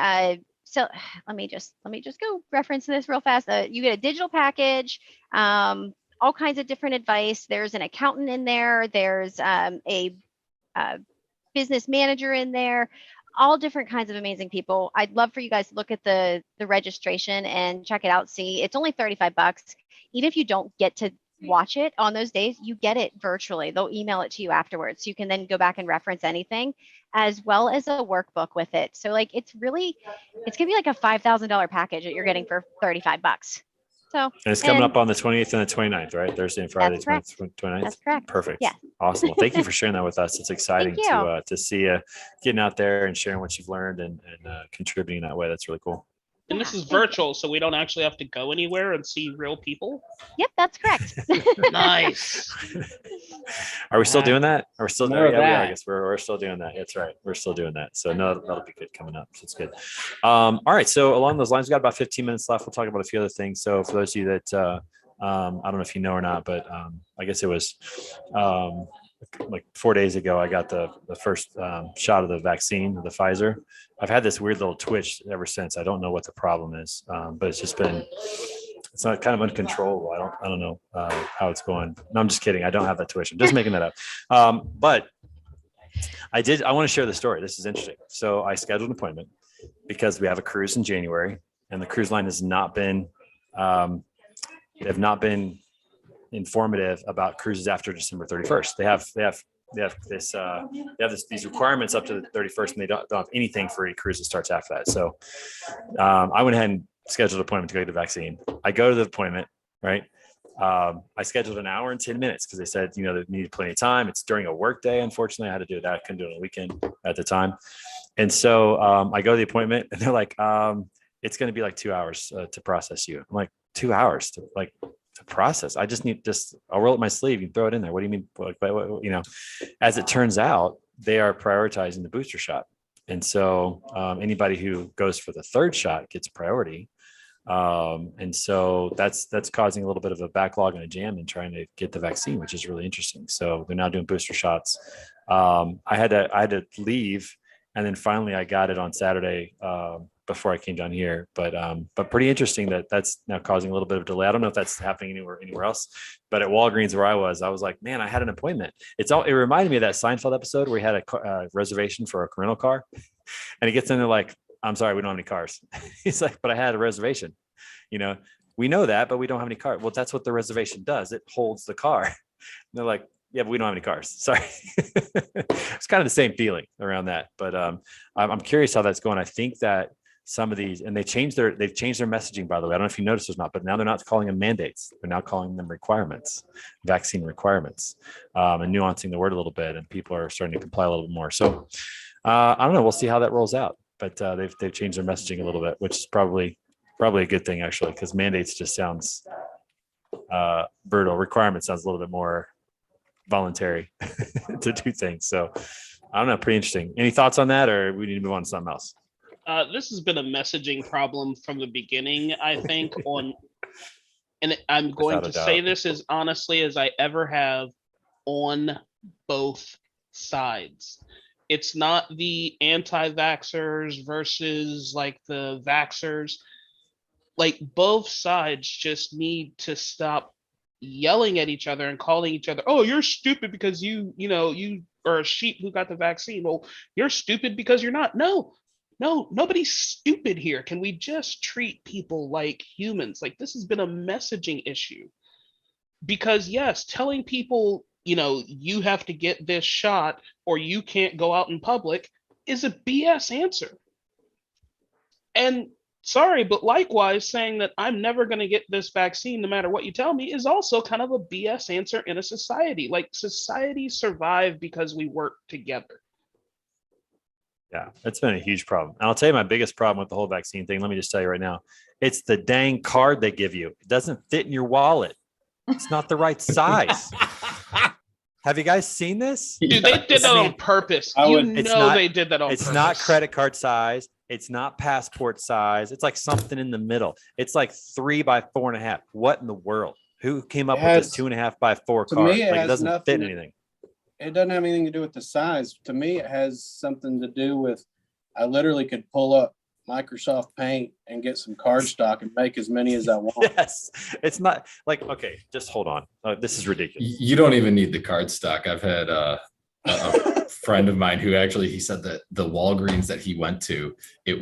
So let me just go reference this real fast. You get a digital package, all kinds of different advice. There's an accountant in there. There's a business manager in there. All different kinds of amazing people. I'd love for you guys to look at the registration and check it out. See, it's only $35. Even if you don't get to watch it on those days, you get it virtually. They'll email it to you afterwards. So you can then go back and reference anything, as well as a workbook with it. So like, it's gonna be like a $5,000 package that you're getting for $35. So And it's coming up on the 28th and the 29th, right? Thursday and Friday, That's correct. 29th. That's correct. Perfect. Yeah. Awesome. Well, thank you for sharing that with us. It's exciting Thank to see you getting out there and sharing what you've learned and contributing that way. That's really cool. And this is virtual, so we don't actually have to go anywhere and see real people. Yep, that's correct. Nice. Are we still doing that? Are we still More there? of Yeah, we are. I that. guess we're still doing that. That's right. We're still doing that. So no, that'll be good coming up. So it's good. All right. So along those lines, we've got about 15 minutes left. We'll talk about a few other things. So for those of you that I don't know if you know or not, but I guess it was like 4 days ago, I got the first shot of the vaccine, the Pfizer. I've had this weird little twitch ever since. I don't know what the problem is, but it's not kind of uncontrollable. I don't know how it's going. No, I'm just kidding. I don't have that twitch. I'm just making that up. But I want to share the story. This is interesting. So I scheduled an appointment because we have a cruise in January, and the cruise line has not been, they have not been informative about cruises after December 31st. They have these requirements up to the 31st, and they don't have anything for any cruise that starts after that. So I went ahead and scheduled an appointment to go get the vaccine. I go to the appointment, right? I scheduled an hour and 10 minutes because they said, they needed plenty of time. It's during a work day. Unfortunately, I had to do that. I couldn't do it on a weekend at the time. And so I go to the appointment, and they're like, it's going to be like 2 hours to process you. I'm like, 2 hours to process? I just I'll roll up my sleeve. You throw it in there. What do you mean? As it turns out, they are prioritizing the booster shot. And so anybody who goes for the third shot gets priority. And so that's causing a little bit of a backlog and a jam in trying to get the vaccine, which is really interesting. So they're now doing booster shots. I had to leave, and then finally I got it on Saturday before I came down here. But pretty interesting that that's now causing a little bit of delay. I don't know if that's happening anywhere else, but at Walgreens where I was like, man, I had an appointment. It reminded me of that Seinfeld episode where he had a reservation for a rental car, and he gets in there like, I'm sorry, we don't have any cars. He's like, but I had a reservation. We know that, but we don't have any cars. Well, that's what the reservation does. It holds the car. And they're like, yeah, but we don't have any cars. Sorry. It's kind of the same feeling around that. But I'm curious how that's going. I think that some of these, and they've changed their messaging, by the way. I don't know if you noticed or not, but now they're not calling them mandates. They're now calling them requirements, vaccine requirements, and nuancing the word a little bit. And people are starting to comply a little bit more. So I don't know. We'll see how that rolls out. But they've changed their messaging a little bit, which is probably a good thing, actually, because mandates just sounds brutal. Requirement sounds a little bit more voluntary to do things. So I don't know. Pretty interesting. Any thoughts on that, or we need to move on to something else? This has been a messaging problem from the beginning, I think, and I'm going Without a to say doubt. this as honestly as I ever have on both sides. It's not the anti-vaxxers versus like the vaxxers. Like both sides just need to stop yelling at each other and calling each other, oh, you're stupid because you are a sheep who got the vaccine. Well, you're stupid because you're not. No, nobody's stupid here. Can we just treat people like humans? Like, this has been a messaging issue. Because yes, telling people, you have to get this shot or you can't go out in public is a BS answer. And sorry, but likewise, saying that I'm never going to get this vaccine no matter what you tell me is also kind of a BS answer in a society. Like, societies survive because we work together. Yeah, it's been a huge problem. And I'll tell you my biggest problem with the whole vaccine thing. Let me just tell you right now. It's the dang card they give you. It doesn't fit in your wallet. It's not the right size. Have you guys seen this? Dude, they did that on purpose. They did that on purpose. It's not credit card size. It's not passport size. It's like something in the middle. It's like 3 by 4.5. What in the world? Who came up with this 2.5 by 4 To card? me, Like, it doesn't fit anything. It doesn't have anything to do with the size. To me, it has something to do with, I literally could pull up Microsoft Paint and get some card stock and make as many as I want. Yes. It's not like, okay, just hold on. This is ridiculous. You don't even need the card stock. I've had a friend of mine who actually, he said that the Walgreens that he went to, they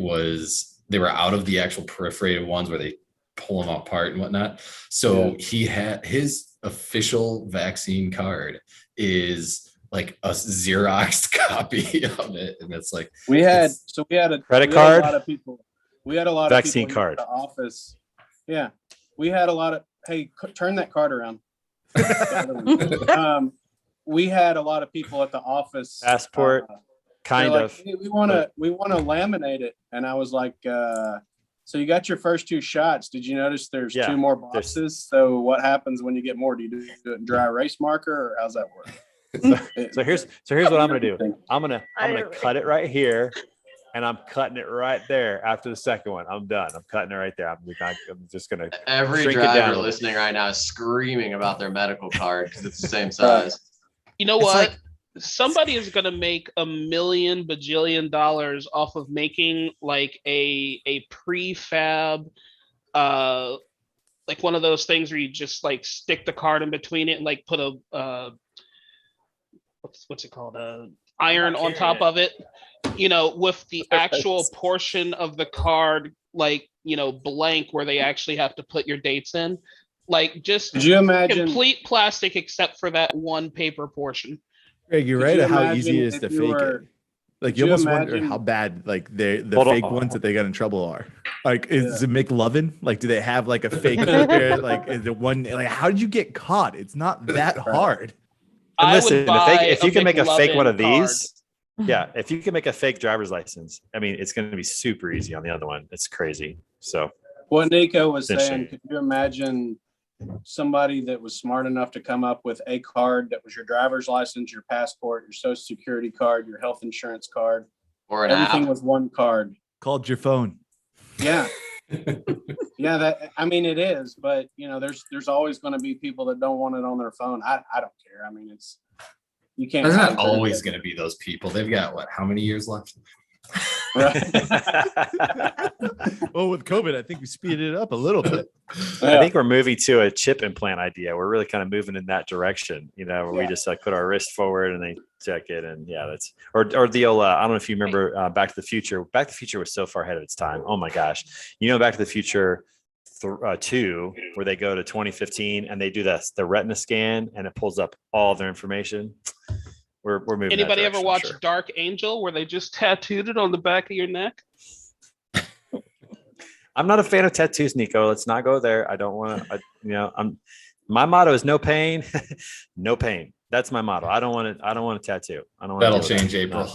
were out of the actual perforated ones where they pull them apart and whatnot. So he had his official vaccine card is like a Xeroxed copy of it. And it's like, we had a credit card, a lot of people. We had a lot vaccine of people card in the office. Yeah. We had a lot of, hey, turn that card around. We had a lot of people at the office. Passport, kind like, of. Hey, we want to laminate it. And I was like, so you got your first 2 shots. Did you notice there's 2 more boxes? So what happens when you get more? Do you do it in dry erase marker, or how's that work? So here's what I'm gonna do. I'm gonna cut it right here, and I'm cutting it right there after the second one. I'm done. I'm cutting it right there. I'm just gonna. Every shrink it down driver a little. listening right now is screaming about their medical card because it's the same size. You know It's what? like- Somebody is going to make $1 million bajillion off of making like a prefab, like one of those things where you just like stick the card in between it and like put a what's it called, iron on top of it, with the actual portion of the card like blank where they actually have to put your dates in, like just Could you imagine complete plastic except for that one paper portion. Greg, you're Could right you at how imagine easy it is if to you fake were- it. Like, could you you almost wonder imagine- how bad like the Hold fake on. ones that they got in trouble are. Like, is it McLovin? Like, do they have like a fake there? Like, is it one? Like, how did you get caught? It's not that hard. And I listen, would buy if you can make a fake one of McLovin card. these, yeah, if you can make a fake driver's license, I mean, it's going to be super easy on the other one. It's crazy. So What Nico was It's saying, interesting. could you imagine somebody that was smart enough to come up with a card that was your driver's license, your passport, your social security card, your health insurance card, Or an Everything app. was one card. Called your phone. Yeah. Yeah, that I mean it is, but you know, there's always going to be people that don't want it on their phone. I don't care. I mean, it's you can't. There's not hide always it. going to be those people. They've got what? How many years left? Well, with COVID, I think we speeded it up a little bit. I think we're moving to a chip implant idea. We're really kind of moving in that direction, you know, where we just like put our wrist forward and they check it. And yeah, that's, or the old, I don't know if you remember Back to the Future. Back to the Future was so far ahead of its time. Oh my gosh. You know, Back to the Future 2, where they go to 2015 and they do the retina scan and it pulls up all their information. We're moving. Anybody ever watch Sure. Dark Angel where they just tattooed it on the back of your neck? I'm not a fan of tattoos, Nico. Let's not go there. I don't want to, my motto is no pain, no pain. That's my motto. I don't want a tattoo. I don't want That'll change April.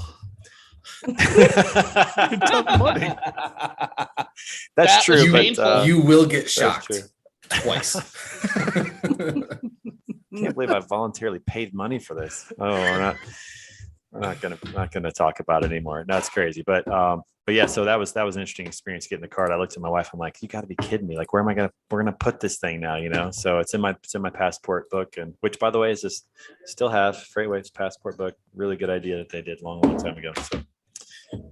That's true. But you will get shocked twice. Can't believe I voluntarily paid money for this. Oh, we're not gonna talk about it anymore. That's crazy. But yeah, so that was an interesting experience getting the card. I looked at my wife. I'm like, you got to be kidding me. Like, we're gonna put this thing now, you know? So it's in my passport book, and which, by the way, is just still have Freightwaves passport book. Really good idea that they did long time ago. So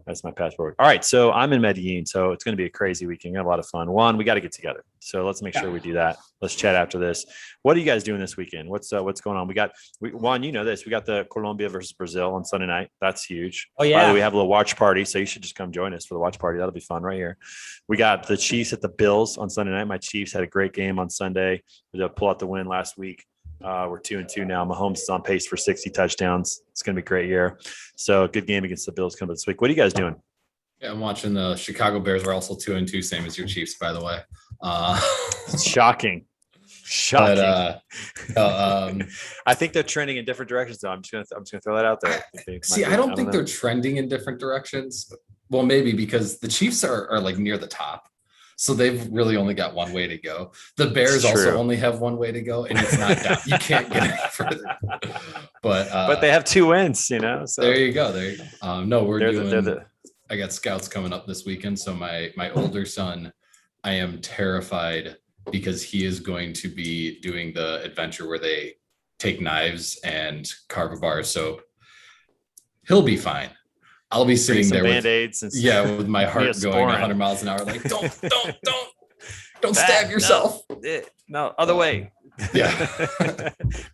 that's my passport. All right, so I'm in Medellin, so it's going to be a crazy weekend. Have a lot of fun. Juan, we got to get together, so let's make sure we do that. Let's chat after this. What are you guys doing this weekend? What's going on? Juan, you know this. We got the Colombia versus Brazil on Sunday night. That's huge. Oh, yeah. By the way, we have a little watch party, so you should just come join us for the watch party. That'll be fun right here. We got the Chiefs at the Bills on Sunday night. My Chiefs had a great game on Sunday. They pull out the win last week. We're 2-2 now. Mahomes is on pace for 60 touchdowns. It's going to be a great year. So good game against the Bills coming this week. What are you guys doing? Yeah, I'm watching the Chicago Bears. We're also 2-2, same as your Chiefs, by the way. Shocking. But, I think they're trending in different directions, though. I'm just gonna throw that out there. I don't think they're trending in different directions. Well, maybe because the Chiefs are like near the top. So they've really only got one way to go. The Bears also only have one way to go, and it's not down. You can't get any further. But they have 2 wins, you know. So there you go. No, I got scouts coming up this weekend. So my older son, I am terrified because he is going to be doing the adventure where they take knives and carve a bar of soap. He'll be fine. I'll be sitting there with Band-Aids with my heart going 100 miles an hour. Like, don't stab yourself. No, other way. Yeah.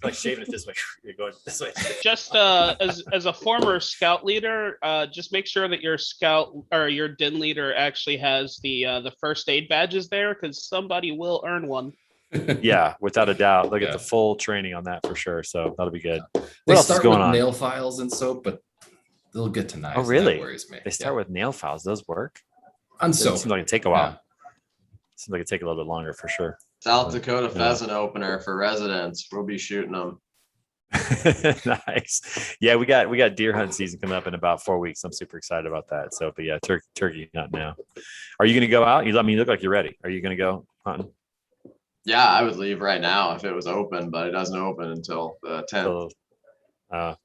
Like shaving it this way. You're going this way. Just as a former scout leader, just make sure that your scout or your den leader actually has the first aid badges there, because somebody will earn one. Yeah, without a doubt. They'll get the full training on that for sure. So that'll be good. What They else is start going with on? nail files and soap, but they'll get to knives. Oh, really? That worries me. They start with nail files. Those work? On It soap. seems like it'd take a while. Seems like it'd take a little bit longer for sure. South Dakota pheasant opener for residents. We'll be shooting them. Nice. Yeah, we got deer hunt season coming up in about 4 weeks. I'm super excited about that. So, but yeah, turkey hunt now. Are you going to go out? You look like you're ready. Are you going to go hunting? Yeah, I would leave right now if it was open, but it doesn't open until the 10th.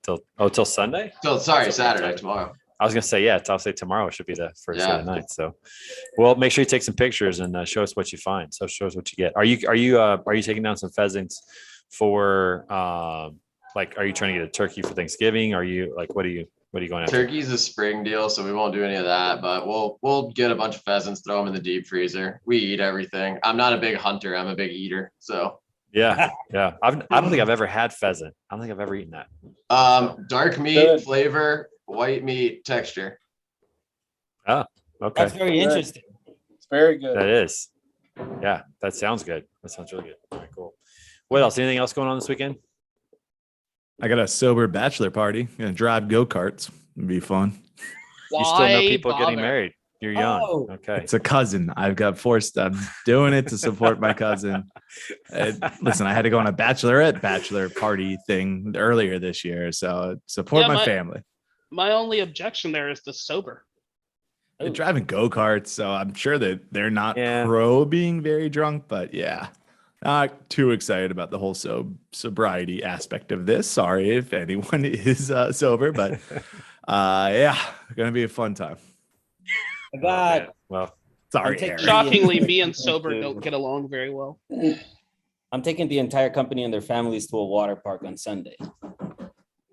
Till Sunday? Sorry, Saturday, tomorrow. I was gonna say, yeah, I'll say tomorrow should be the first day of the Yeah. night. So, well, make sure you take some pictures and show us what you find. So show us what you get. Are you taking down some pheasants for are you trying to get a turkey for Thanksgiving? Are you what are you going after? Turkey's a spring deal, so we won't do any of that, but we'll get a bunch of pheasants, throw them in the deep freezer. We eat everything. I'm not a big hunter. I'm a big eater. So Yeah. I don't think I've ever had pheasant. I don't think I've ever eaten that. dark meat Good. flavor, white meat texture. Oh, okay. That's very interesting. It's very good. That is. Yeah, that sounds good. That sounds really good. All right, cool. What else? Anything else going on this weekend? I got a sober bachelor party. Gonna drive go-karts. It'd be fun. You still know Why people getting bother? married. You're young. Oh. Okay. It's a cousin. I've got forced. I'm doing it to support my cousin. Listen, I had to go on a bachelor party thing earlier this year. So support Yeah, my my- family. My only objection there is the sober. They're driving go-karts, so I'm sure that they're not Yeah. pro being very drunk, but yeah. Not too excited about the whole sobriety aspect of this. Sorry if anyone is sober, but yeah, Gonna be a fun time. I got. Well, sorry. taking Aaron. Shockingly, me and sober don't get along very well. I'm taking the entire company and their families to a water park on Sunday.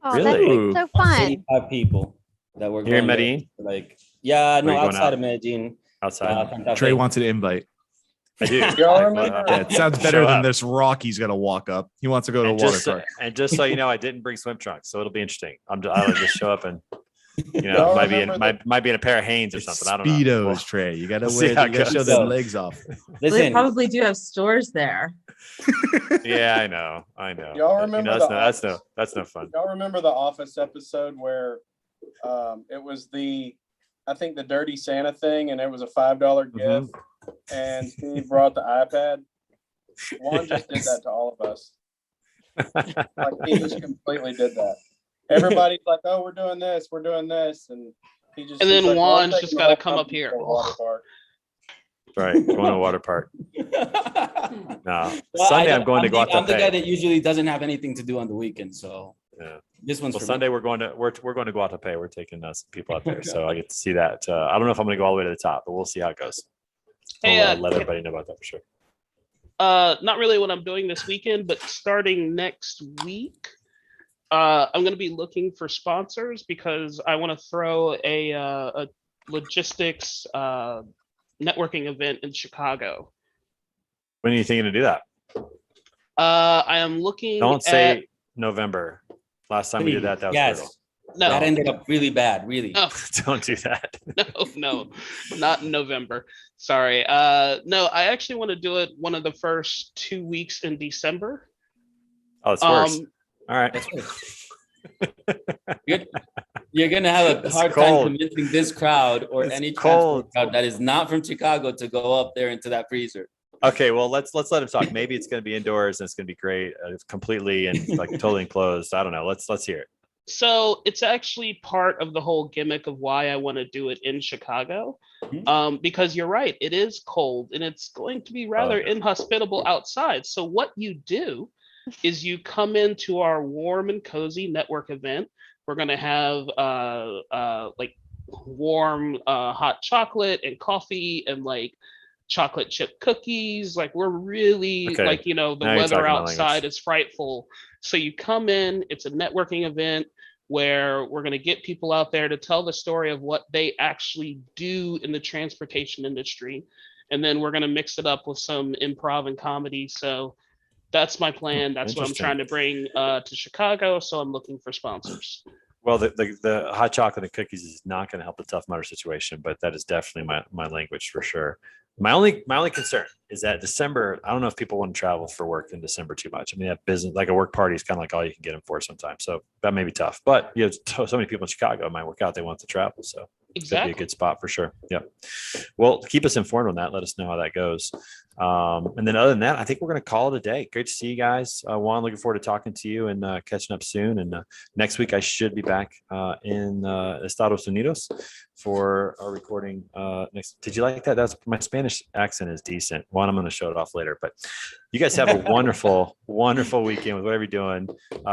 Oh, Really? that's so fun. 85 people that were Here in going there. Medellin? Like, yeah, Where no, you going outside out? of Medellin. Outside. Santa Trey Fe. wants an invite. I do. Y'all remember? Yeah, it sounds better Show than up. this rock he's gonna walk up. He wants to go to a And water just, park. and just so you know, I didn't bring swim trunks, so it'll be interesting. I'll just show up and Y'all might be remember might be in a pair of Hanes or It's something. I don't know. Speedos, Well, Trey. You gotta we'll see wear. how You it gotta show goes. them legs off. They Listen, probably do have stores there. yeah, I know. Y'all But, remember that's no fun. Y'all remember the Office episode where it was I think the Dirty Santa thing, and it was a $5 gift, and Steve brought the iPad. Juan just did that to all of us. Like he just completely did that. Everybody's like, "Oh, we're doing this, and he just." And then he's like, "Well, I'm Juan's taking just the got to whole come up company here. to a water park." Right, going to a water park. No, well, Sunday I'm going to I'm the guy Guatapé. that usually doesn't have anything to do on the weekend, so Yeah. this one's Well, for Sunday me. we're going to Guatapé. We're taking some people out there, so I get to see that. I don't know if I'm going to go all the way to the top, but we'll see how it goes. Hey, We'll let everybody know about that for sure. Not really what I'm doing this weekend, but starting next week, I'm going to be looking for sponsors because I want to throw a logistics networking event in Chicago. When are you thinking to do that? I am looking. Don't say November. Last time we did that, that was Yes. brutal. No. That ended up really bad, really. No, Don't do that. no, not in November. Sorry. No, I actually want to do it one of the first 2 weeks in December. Oh, it's worse. All right. That's good. You're gonna have a It's hard cold. time convincing this crowd or It's any cold. transport crowd that is not from Chicago to go up there into that freezer. Okay, well let's let him talk. Maybe it's going to be indoors and it's going to be great. It's completely and like totally enclosed. I don't know. Let's hear it. So it's actually part of the whole gimmick of why I want to do it in Chicago. Because you're right, it is cold and it's going to be rather inhospitable outside. So what you do is you come into our warm and cozy network event. We're going to have like warm hot chocolate and coffee and like chocolate chip cookies. Like we're really Okay. like, the Now you're weather talking my outside language. is frightful. So you come in, it's a networking event where we're going to get people out there to tell the story of what they actually do in the transportation industry. And then we're going to mix it up with some improv and comedy. So that's my plan. That's what I'm Interesting. trying to bring to Chicago. So I'm looking for sponsors. Well, the hot chocolate and cookies is not going to help the Tough Mudder situation, but that is definitely my language for sure. My only concern is that December, I don't know if people want to travel for work in December too much. I mean, that business, like a work party is kind of like all you can get them for sometimes. So that may be tough, but so many people in Chicago, it might work out. They want to travel. So it'd be Exactly. a good spot for sure. Yep. Well, keep us informed on that. Let us know how that goes. And then other than that, I think we're going to call it a day. Great to see you guys. Juan, looking forward to talking to you and catching up soon. And next week I should be back in Estados Unidos for our recording next. Did you like that? That's my Spanish accent is decent. Juan, I'm going to show it off later, but you guys have a wonderful, wonderful weekend with whatever you're doing.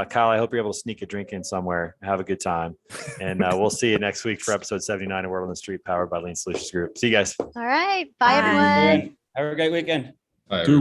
Kyle, I hope you're able to sneak a drink in somewhere. Have a good time. And we'll see you next week for episode 79 of Word on the Street, powered by Lean Solutions Group. See you guys. All right. Bye, everyone. Have a great weekend. Bye, Two.